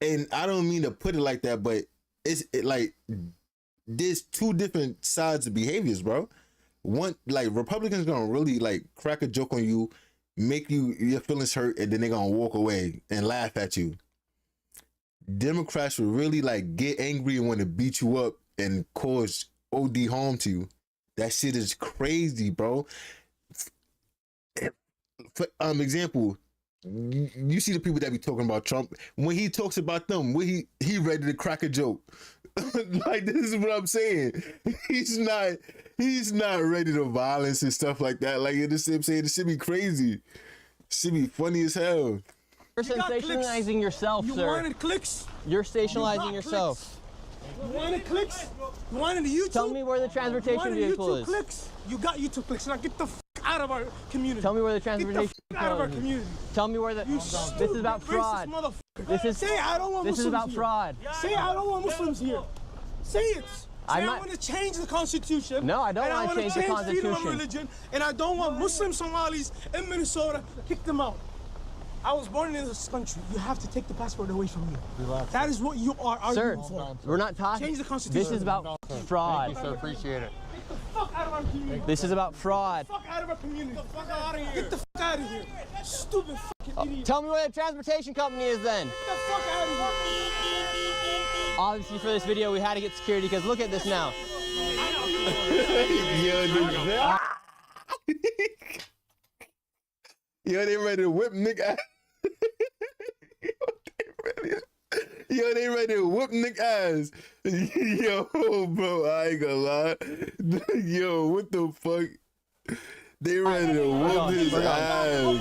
and I don't mean to put it like that, but it's like there's two different sides of behaviors, bro. One, like Republicans gonna really like crack a joke on you, make your feelings hurt, and then they're gonna walk away and laugh at you. Democrats will really like get angry and want to beat you up and cause OD harm to you. That shit is crazy, bro. For example, you see the people that be talking about Trump, when he talks about them, when he ready to crack a joke. Like, this is what I'm saying. He's not ready to violence and stuff like that. Like, you know what I'm saying? It should be crazy. It should be funny as hell. You're sensationalizing yourself, sir. You wanted clicks? You're sensationalizing yourself. You wanted clicks? You wanted the YouTube? Tell me where the transportation vehicle is. Clicks? You got YouTube clicks. Now get the fuck out of our community. Tell me where the transportation Get the fuck out of our vehicle is. community. Tell me where the. This is about fraud. This is. Say I don't want This Muslims is about here. fraud. Say I don't want Muslims here. Say it. I'm I not- want to change the Constitution. No, I don't and want to change the freedom of Constitution. religion, and I don't want Muslim Somalis in Minnesota. Kick them out. I was born in this country. You have to take the passport away from me. Relax. That is what you are Sir, arguing for. we're not talking. Change the Constitution. This is about fraud. Thank you, sir. Appreciate it. Get the fuck out of our community. This is about fraud. Get the fuck out of our community. Get the fuck out of here. Get the fuck out of here. Stupid fucking idiot. Tell me where the transportation company is then. Get the fuck out of here. Obviously, for this video, we had to get security because look at this now. Yo, they ready to whip Nick ass. Yo, they ready to whip Nick ass. Yo, bro, I ain't gonna lie. Yo, what the fuck? They ready to whip his ass.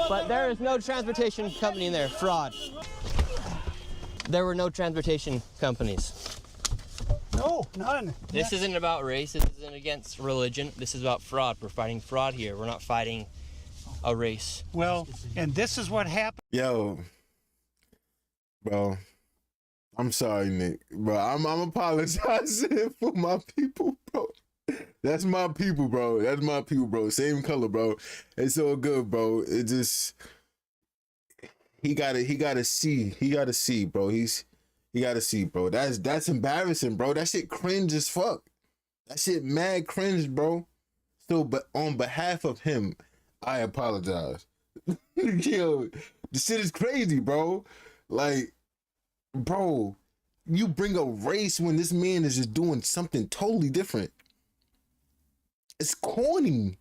But there is no transportation company in there. Fraud. There were no transportation companies. No, none. This isn't about race. This isn't against religion. This is about fraud. We're fighting fraud here. We're not fighting a race. Well, and this is what happened. Yo, bro, I'm sorry, Nick. Bro, I'm apologizing for my people, bro. That's my people, bro. That's my people, bro. Same color, bro. It's all good, bro. It just he gotta see, bro. He gotta see, bro. That's embarrassing, bro. That shit cringe as fuck. That shit mad cringe, bro. So, but on behalf of him, I apologize. Yo, the shit is crazy, bro. Like, bro, you bring a race when this man is just doing something totally different. It's corny.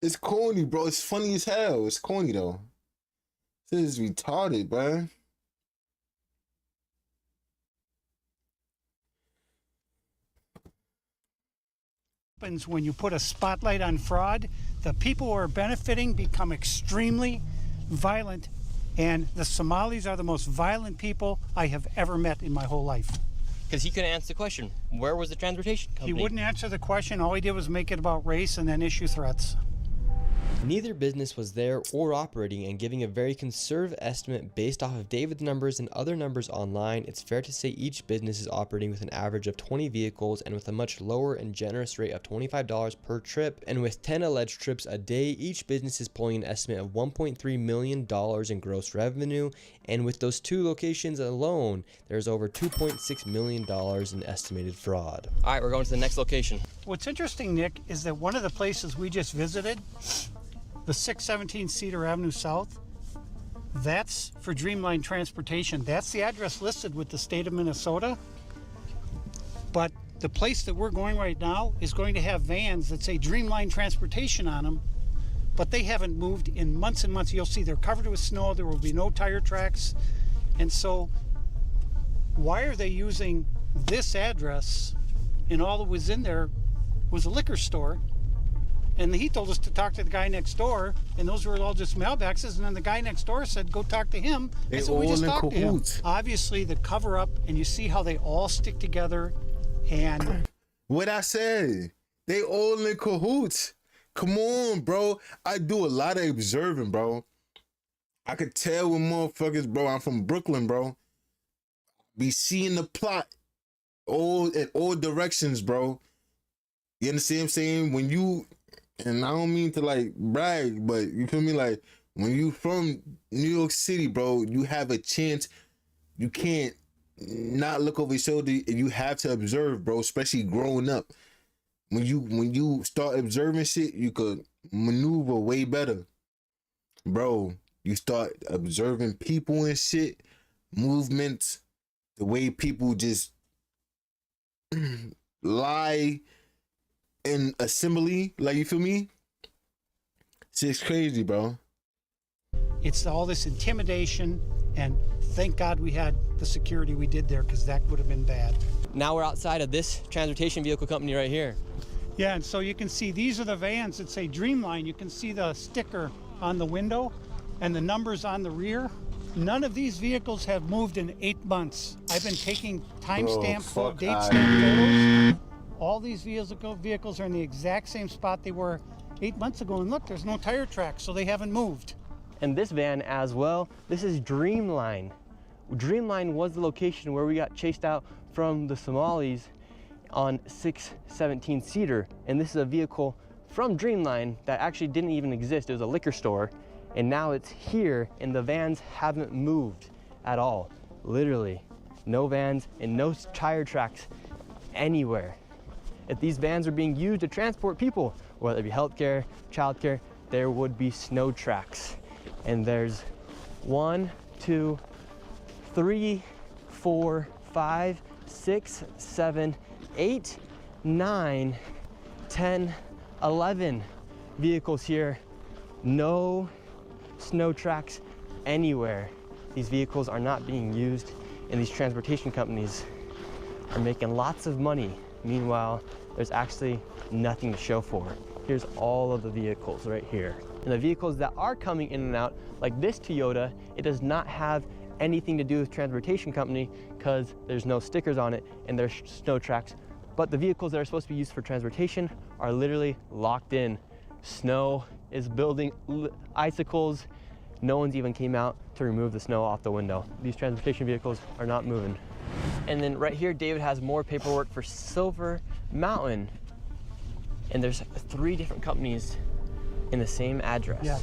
It's corny, bro. It's funny as hell. It's corny, though. This is retarded, bro. Happens when you put a spotlight on fraud, the people who are benefiting become extremely violent, and the Somalis are the most violent people I have ever met in my whole life. Because he couldn't answer the question. Where was the transportation company? He wouldn't answer the question. All he did was make it about race and then issue threats. Neither business was there or operating, and giving a very conservative estimate based off of David's numbers and other numbers online, it's fair to say each business is operating with an average of 20 vehicles and with a much lower and generous rate of $25 per trip. And with 10 alleged trips a day, each business is pulling an estimate of $1.3 million in gross revenue. And with those two locations alone, there's over $2.6 million in estimated fraud. All right, we're going to the next location. What's interesting, Nick, is that one of the places we just visited, the 617 Cedar Avenue South, that's for Dreamline Transportation. That's the address listed with the state of Minnesota. But the place that we're going right now is going to have vans that say Dreamline Transportation on them, but they haven't moved in months and months. You'll see they're covered with snow. There will be no tire tracks. And so why are they using this address? And all that was in there was a liquor store. And he told us to talk to the guy next door, and those were all just mailboxes. And then the guy next door said, go talk to him. They so we all just in talked to him. cahoots. Obviously, the cover up, and you see how they all stick together. And what I said, they all in cahoots. Come on, bro. I do a lot of observing, bro. I could tell when motherfuckers, bro. I'm from Brooklyn, bro. Be seeing the plot in all directions, bro. You understand what I'm saying? When you, and I don't mean to like brag, but you feel me? Like when you from New York City, bro, you have a chance. You can't not look over your shoulder, and you have to observe, bro. Especially growing up, when you start observing shit, you could maneuver way better, bro. You start observing people and shit, movements, the way people just lie in assembly, like, you feel me? Shit's crazy, bro. it's all this intimidation, and thank God we had the security we did there, because that would have been bad. Now we're outside of this transportation vehicle company right here. Yeah, and so you can see these are the vans that say Dreamline. You can see the sticker on the window and the numbers on the rear. None of these vehicles have moved in 8 months. I've been taking timestamp, date stamp photos. All these vehicles are in the exact same spot they were 8 months ago. And look, there's no tire tracks, so they haven't moved. And this van as well, this is Dreamline. Dreamline was the location where we got chased out from the Somalis on 617 Cedar. And this is a vehicle from Dreamline that actually didn't even exist. It was a liquor store. And now it's here, and the vans haven't moved at all. Literally, no vans and no tire tracks anywhere. If these vans are being used to transport people, whether it be healthcare, childcare, there would be snow tracks. And there's 1, 2, 3, 4, 5, 6, 7, 8, 9, 10, 11 vehicles here, no snow tracks anywhere. These vehicles are not being used, and these transportation companies are making lots of money. Meanwhile, there's actually nothing to show for it. Here's all of the vehicles right here. And the vehicles that are coming in and out, like this Toyota, it does not have anything to do with transportation company because there's no stickers on it and there's snow tracks. But the vehicles that are supposed to be used for transportation are literally locked in. Snow is building icicles. No one's even came out to remove the snow off the window. These transportation vehicles are not moving. And then right here, David has more paperwork for Silver Mountain. And there's 3 different companies in the same address. Yeah.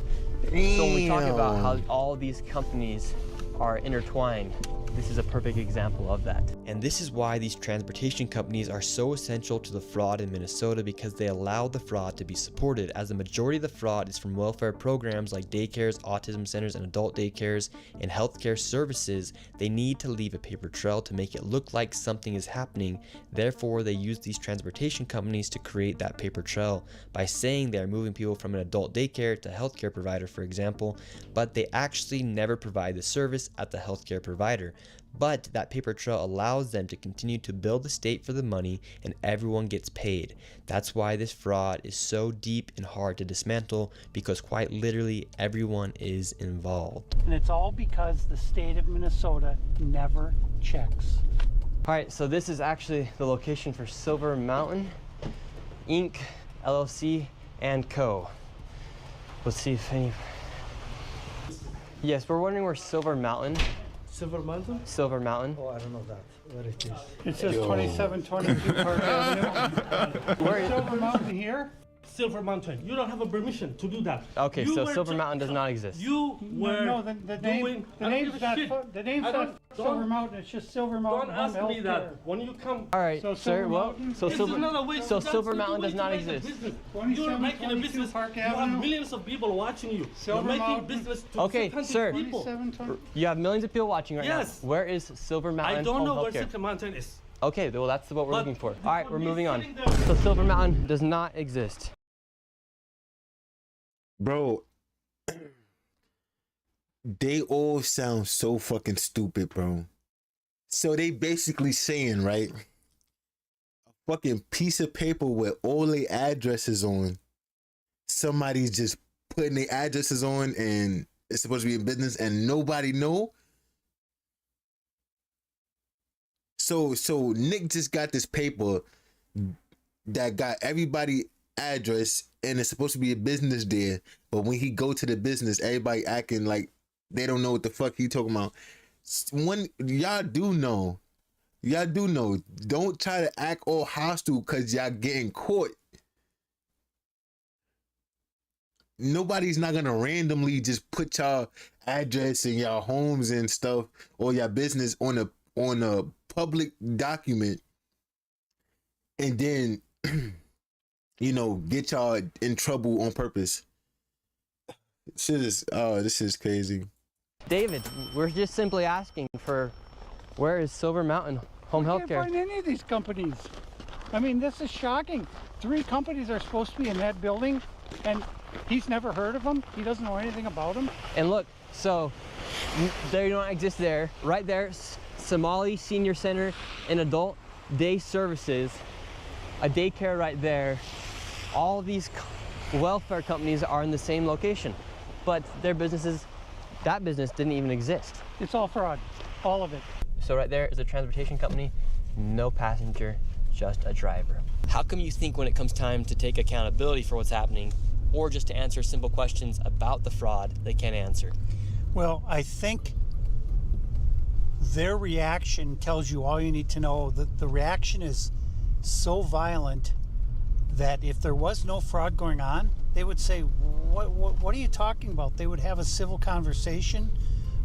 So when we talk about how all these companies are intertwined, this is a perfect example of that. And this is why these transportation companies are so essential to the fraud in Minnesota, because they allow the fraud to be supported, as the majority of the fraud is from welfare programs like daycares, autism centers, and adult daycares, and healthcare services. They need to leave a paper trail to make it look like something is happening. Therefore, they use these transportation companies to create that paper trail by saying they are moving people from an adult daycare to a healthcare provider, for example, but they actually never provide the service at the healthcare provider. But that paper trail allows them to continue to bill the state for the money, and everyone gets paid. That's why this fraud is so deep and hard to dismantle, because quite literally everyone is involved. And it's all because the state of Minnesota never checks. All right, so this is actually the location for Silver Mountain Inc., LLC, and Co. Let's see if any... Yes, we're wondering where Silver Mountain. Silver Mountain? Silver Mountain. Oh, I don't know that. Where it is. It says 2722 Park Avenue. Where is Silver Mountain here? Silver Mountain. You don't have a permission to do that. Okay, You so were Silver ju- Mountain does not exist. You were No, the name, the I don't name's give a not, shit. the name's I not don't- Silver Mountain, it's just Silver Mountain Don't Home ask me Healthcare. that. When you come... All right, So sir. Silver Well, Mountain- so This is another way so to- Silver that's Mountain the does way not to make a exist. business. You're making a 2722 business. Park You have Avenue. millions of people watching you. Silver You're making Mountain. business to Okay, 600 sir. people. 2720. You have millions of people watching right Yes. now. Where is Silver Mountain I don't know Home where Healthcare? Silver Mountain is. Okay, well that's what we're But looking for. All right, we're me moving on. sitting there- So Silver Mountain does not exist. Bro, they all sound so fucking stupid, bro. So they basically saying, right, a fucking piece of paper with all their addresses on, somebody's just putting their addresses on and it's supposed to be in business and nobody know. So Nick just got this paper that got everybody address and it's supposed to be a business there, but when he go to the business, everybody acting like they don't know what the fuck he talking about. When y'all do know, don't try to act all hostile because y'all getting caught. Nobody's not gonna randomly just put y'all address and y'all homes and stuff or your business on a public document and then get y'all in trouble on purpose. This is crazy. David, we're just simply asking for where is Silver Mountain Home I can't Healthcare? find any of these companies. I mean, this is shocking. 3 companies are supposed to be in that building, and he's never heard of them. He doesn't know anything about them. And look, so they don't exist there. Right there, Somali Senior Center and Adult Day Services, a daycare right there. All these welfare companies are in the same location, but their businesses, that business didn't even exist. It's all fraud, all of it. So right there is a transportation company, no passenger, just a driver. How come you think when it comes time to take accountability for what's happening, or just to answer simple questions about the fraud, they can't answer? Well, I think their reaction tells you all you need to know. The reaction is so violent that if there was no fraud going on, they would say, what are you talking about? They would have a civil conversation,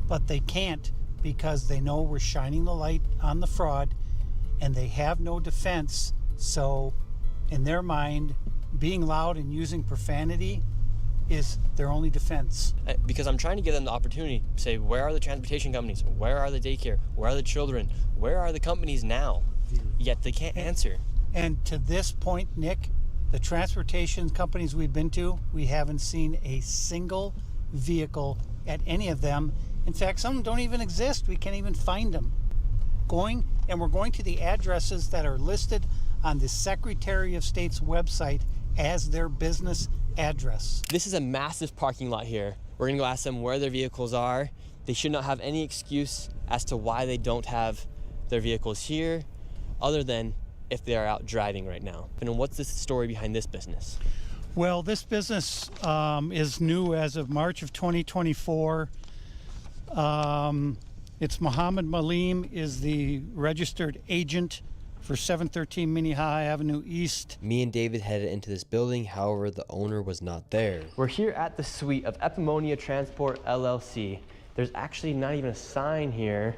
but they can't because they know we're shining the light on the fraud and they have no defense. So in their mind, being loud and using profanity is their only defense. Because I'm trying to give them the opportunity to say, where are the transportation companies? Where are the daycare? Where are the children? Where are the companies now? Yet they can't answer. And to this point, Nick, The transportation companies we've been to, we haven't seen a single vehicle at any of them. In fact, some don't even exist. We can't even find them. We're going to the addresses that are listed on the Secretary of State's website as their business address. This is a massive parking lot here. We're gonna go ask them where their vehicles are. They should not have any excuse as to why they don't have their vehicles here, other than if they are out driving right now. And what's the story behind this business? Well, this business is new as of March of 2024. It's Muhammad Malim is the registered agent for 713 Minnehaha Avenue East. Me and David headed into this building, however, the owner was not there. We're here at the suite of Epimonia Transport LLC. There's actually not even a sign here.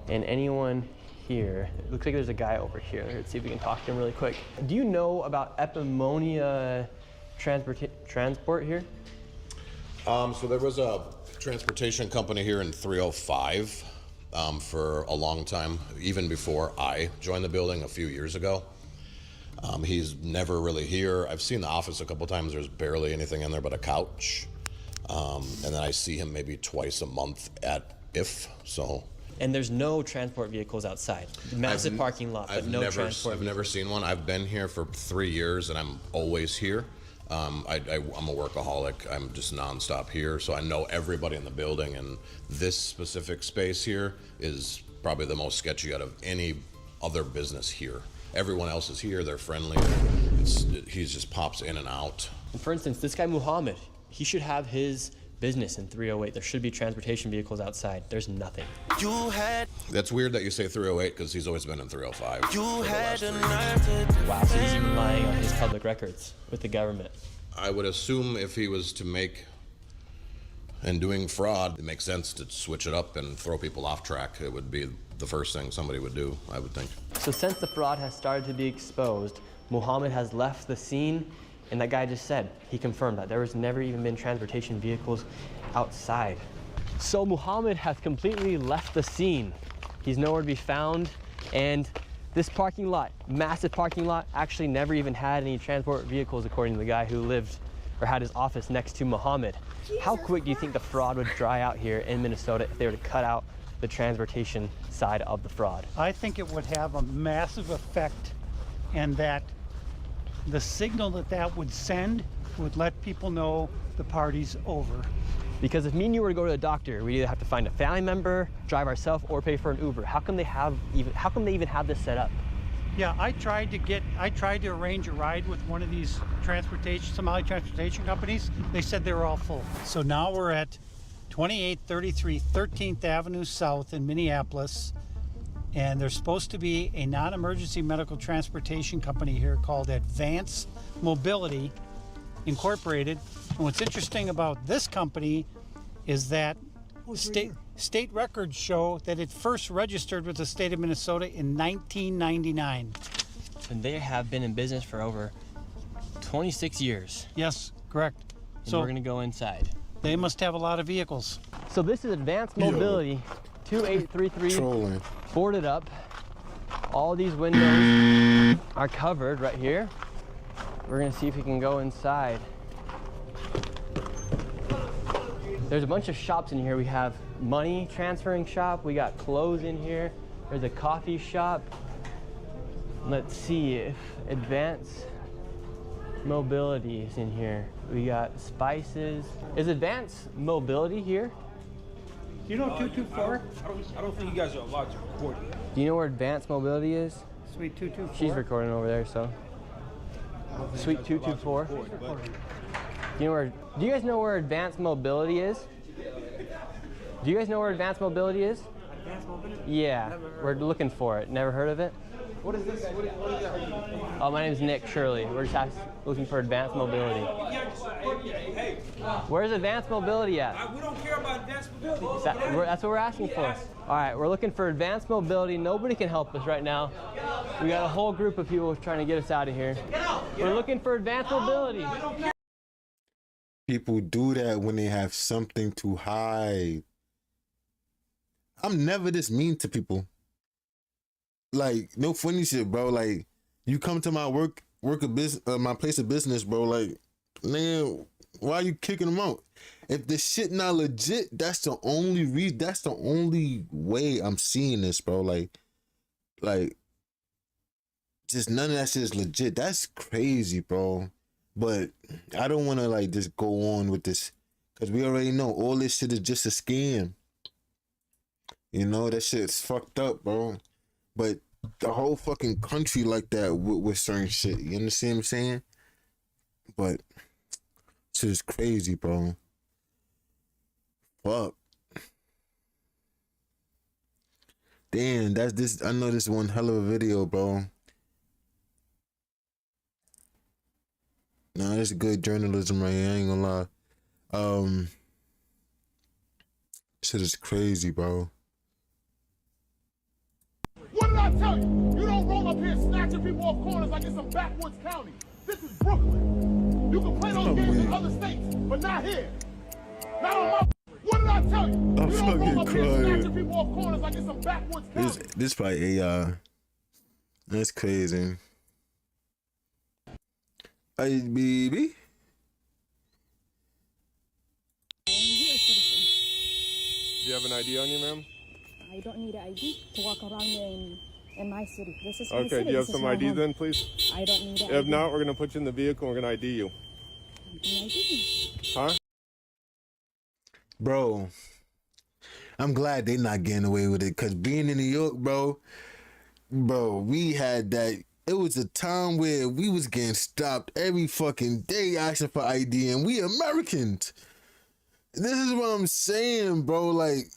And anyone here, it looks like there's a guy over here. Let's see if we can talk to him really quick. Do you know about Epimonia Transport here? So there was a transportation company here in 305 for a long time, even before I joined the building a few years ago. He's never really here. I've seen the office a couple times. There's barely anything in there but a couch. And then I see him maybe twice a month so. And there's no transport vehicles outside. Massive parking lot, but no transport. I've never seen one. I've been here for 3 years and I'm always here. I'm a workaholic. I'm just nonstop here, so I know everybody in the building, and this specific space here is probably the most sketchy out of any other business here. Everyone else is here, they're friendly. He just pops in and out. And for instance, this guy Muhammad, he should have his business in 308. There should be transportation vehicles outside. There's nothing. That's weird that you say 308 because he's always been in 305. Wow, so he's relying on his public records with the government. I would assume if he was to make and doing fraud, it makes sense to switch it up and throw people off track. It would be the first thing somebody would do, I would think. So since the fraud has started to be exposed, Muhammad has left the scene. And that guy just said, he confirmed that there was never even been transportation vehicles outside. So Muhammad has completely left the scene. He's nowhere to be found. And this parking lot, massive parking lot, actually never even had any transport vehicles according to the guy who lived or had his office next to Muhammad. How quick do you think the fraud would dry out here in Minnesota if they were to cut out the transportation side of the fraud? I think it would have a massive effect, and that the signal that would send would let people know the party's over. Because if me and you were to go to the doctor, we'd either have to find a family member, drive ourselves, or pay for an Uber. How come they even have this set up? Yeah, I tried to arrange a ride with one of these Somali transportation companies. They said they were all full. So now we're at 2833 13th Avenue South in Minneapolis. And there's supposed to be a non-emergency medical transportation company here called Advance Mobility Incorporated. And what's interesting about this company is that state records show that it first registered with the state of Minnesota in 1999. And they have been in business for over 26 years. Yes, correct. And so we're gonna go inside. They must have a lot of vehicles. So this is Advanced Mobility, 2833, boarded up. All these windows are covered right here. We're gonna see if we can go inside. There's a bunch of shops in here. We have money transferring shop. We got clothes in here. There's a coffee shop. Let's see if Advanced Mobility is in here. We got spices. Is Advanced Mobility here? Do you know 224? I don't think you guys are allowed to record it. Do you know where Advanced Mobility is? Suite 224. She's recording over there, so. Suite 224. Do you guys know where Advanced Mobility is? Do you guys know where Advanced Mobility is? Advanced Mobility? Yeah, we're looking for it. Never heard of it? What is this? What is that? Oh, my name is Nick Shirley. We're just looking for Advanced Mobility. Hey, Where's Advanced Mobility at? we don't care about advanced mobility. That's what we're asking for. All right, we're looking for Advanced Mobility. Nobody can help us right now. We got a whole group of people trying to get us out of here. We're looking for Advanced Mobility. People do that when they have something to hide. I'm never this mean to people. Like, no funny shit, bro. Like, you come to my work work a business, my place of business, bro. Like, man, why are you kicking them out? If the shit not legit, that's the only reason. That's the only way I'm seeing this, bro. Like, just none of that shit is legit. That's crazy, bro. But I don't want to like just go on with this because we already know all this shit is just a scam. You know, that shit's fucked up, bro. But the whole fucking country like that with certain shit. You understand what I'm saying? But shit is crazy, bro. Fuck. Damn, that's this. I know this is one hell of a video, bro. Nah, this is good journalism right here. I ain't gonna lie. Shit is crazy, bro. What did I tell you? You don't roll up here snatching people off corners like it's some backwoods county. This is Brooklyn. You can play those games in other states, but not here. Not on my. What did I tell you? I'm You don't roll up fucking here snatching crying. people off corners like it's some backwoods county. This probably AI. That's crazy. Hey, baby. Do you have an ID on you, ma'am? I don't need an ID to walk around in my city. This is my Okay, city. do you have This is some my ID home. then, please? I don't need an If ID. not, we're going to put you in the vehicle and we're going to ID you. Huh? Bro, I'm glad they not getting away with it because being in New York, bro, we had that. It was a time where we was getting stopped every fucking day asking for ID, and we Americans. This is what I'm saying, bro. Like,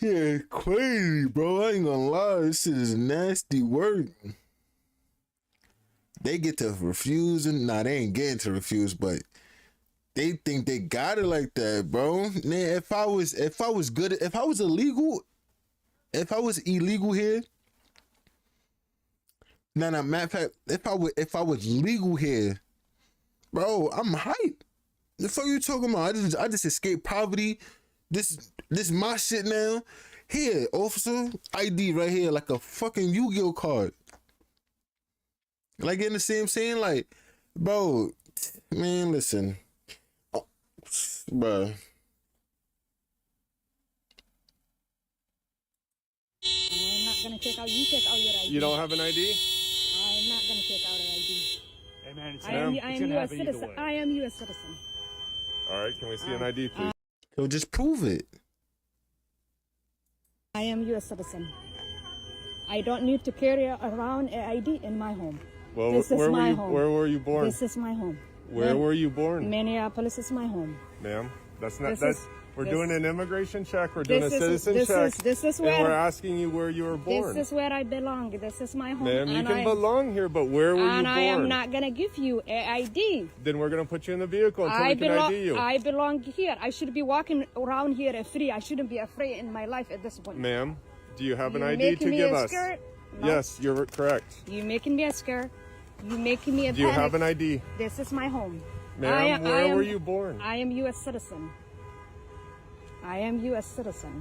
yeah, crazy, bro. I ain't gonna lie. This shit is nasty work. They get to refusing. Nah, they ain't getting to refuse, but they think they got it like that, bro. Man, if I was illegal here. Nah, matter of fact, if I was legal here, bro, I'm hyped. The fuck you talking about? I just escaped poverty. This my shit now. Here, officer, ID right here, like a fucking Yu-Gi-Oh card. Like, you understand what I'm saying? Like, bro, man, listen. Oh, bro. I'm not gonna take out. You take out your ID. You don't have an ID? I'm not gonna take out an ID. Hey, man, it's I am U.S. citizen. I am U.S. citizen. All right, can we see an ID, please? So just prove it. I am U.S. citizen. I don't need to carry around an ID in my home. Well, This is my home. Where were you born? This is my home. Where were you born? Minneapolis is my home. Ma'am, that's not, This is- we're this- doing an immigration check, we're doing a This is- citizen this check, is- this is and where- we're asking you where you were born. This is where I belong. This is my home. Ma'am, you and can belong here, but where were you And born? I am not gonna give you an ID. Then we're going to put you in the vehicle until we can ID you. I belong here. I should be walking around here free. I shouldn't be afraid in my life at this point. Ma'am, do you have an You ID making to me give a us? skirt? No. Yes, you're correct. You making me a scare. You making me a Do you panic. have an ID? This is my home. Ma'am, where were you born? I am U.S. citizen. I am U.S. citizen.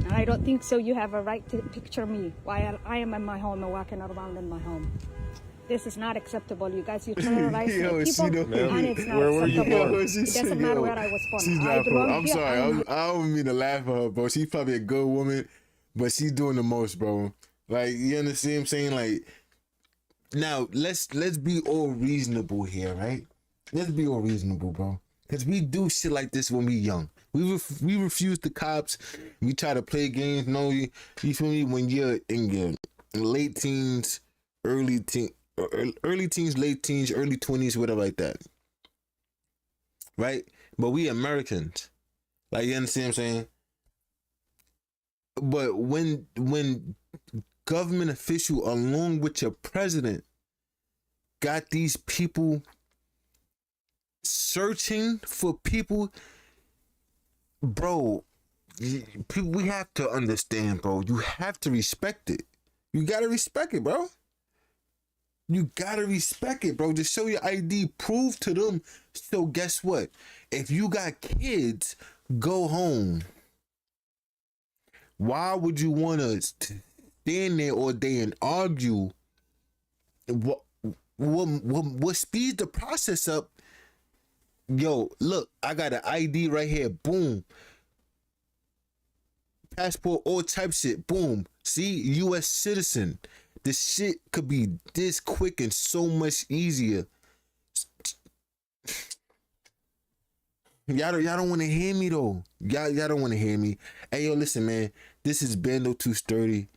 And I don't think so you have a right to picture me while I am in my home and walking around in my home. This is not acceptable, you guys. You terrorize Yo, people, she don't- and it's not Where were you acceptable. born? It doesn't matter where I was born. She's I not belong I'm here. sorry. I'm- I don't mean to laugh at her, bro. She's probably a good woman, but she's doing the most, bro. Like, you understand what I'm saying? Like, now let's be all reasonable here, right? Let's be all reasonable, bro. Because we do shit like this when we young. We refuse the cops. We try to play games. No, you feel me? When you're in your late teens, early teens, late teens, early 20s, whatever like that. Right? But we Americans. Like, you understand what I'm saying? But when government official along with your president got these people searching for people, bro, we have to understand, bro. You have to respect it. You gotta respect it, bro. You gotta respect it, bro. Just show your ID, prove to them. So guess what? If you got kids, go home. Why would you want to stand there all day and argue what speeds the process up? Yo, look, I got an ID right here. Boom. Passport, all type shit. Boom. See, U.S. citizen. This shit could be this quick and so much easier. Y'all don't want to hear me though. Y'all don't want to hear me. Hey yo, listen, man. This is BandoTooSturdy.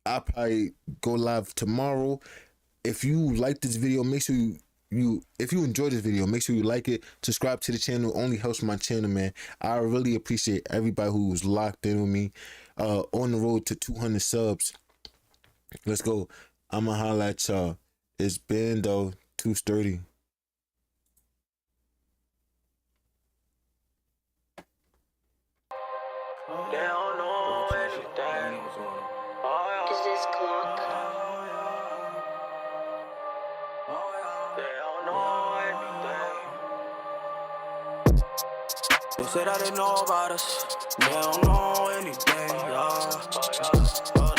I'll probably go live tomorrow. If you like this video, make sure if you enjoyed this video, make sure you like it, subscribe to the channel. It only helps my channel, man. I really appreciate everybody who's locked in with me. On the road to 200 subs. Let's go. I'ma holla at y'all. It's BandoTooSturdy. They don't know anything. Is this clock? They don't know anything. They say that they know about us. They don't know anything. Yeah.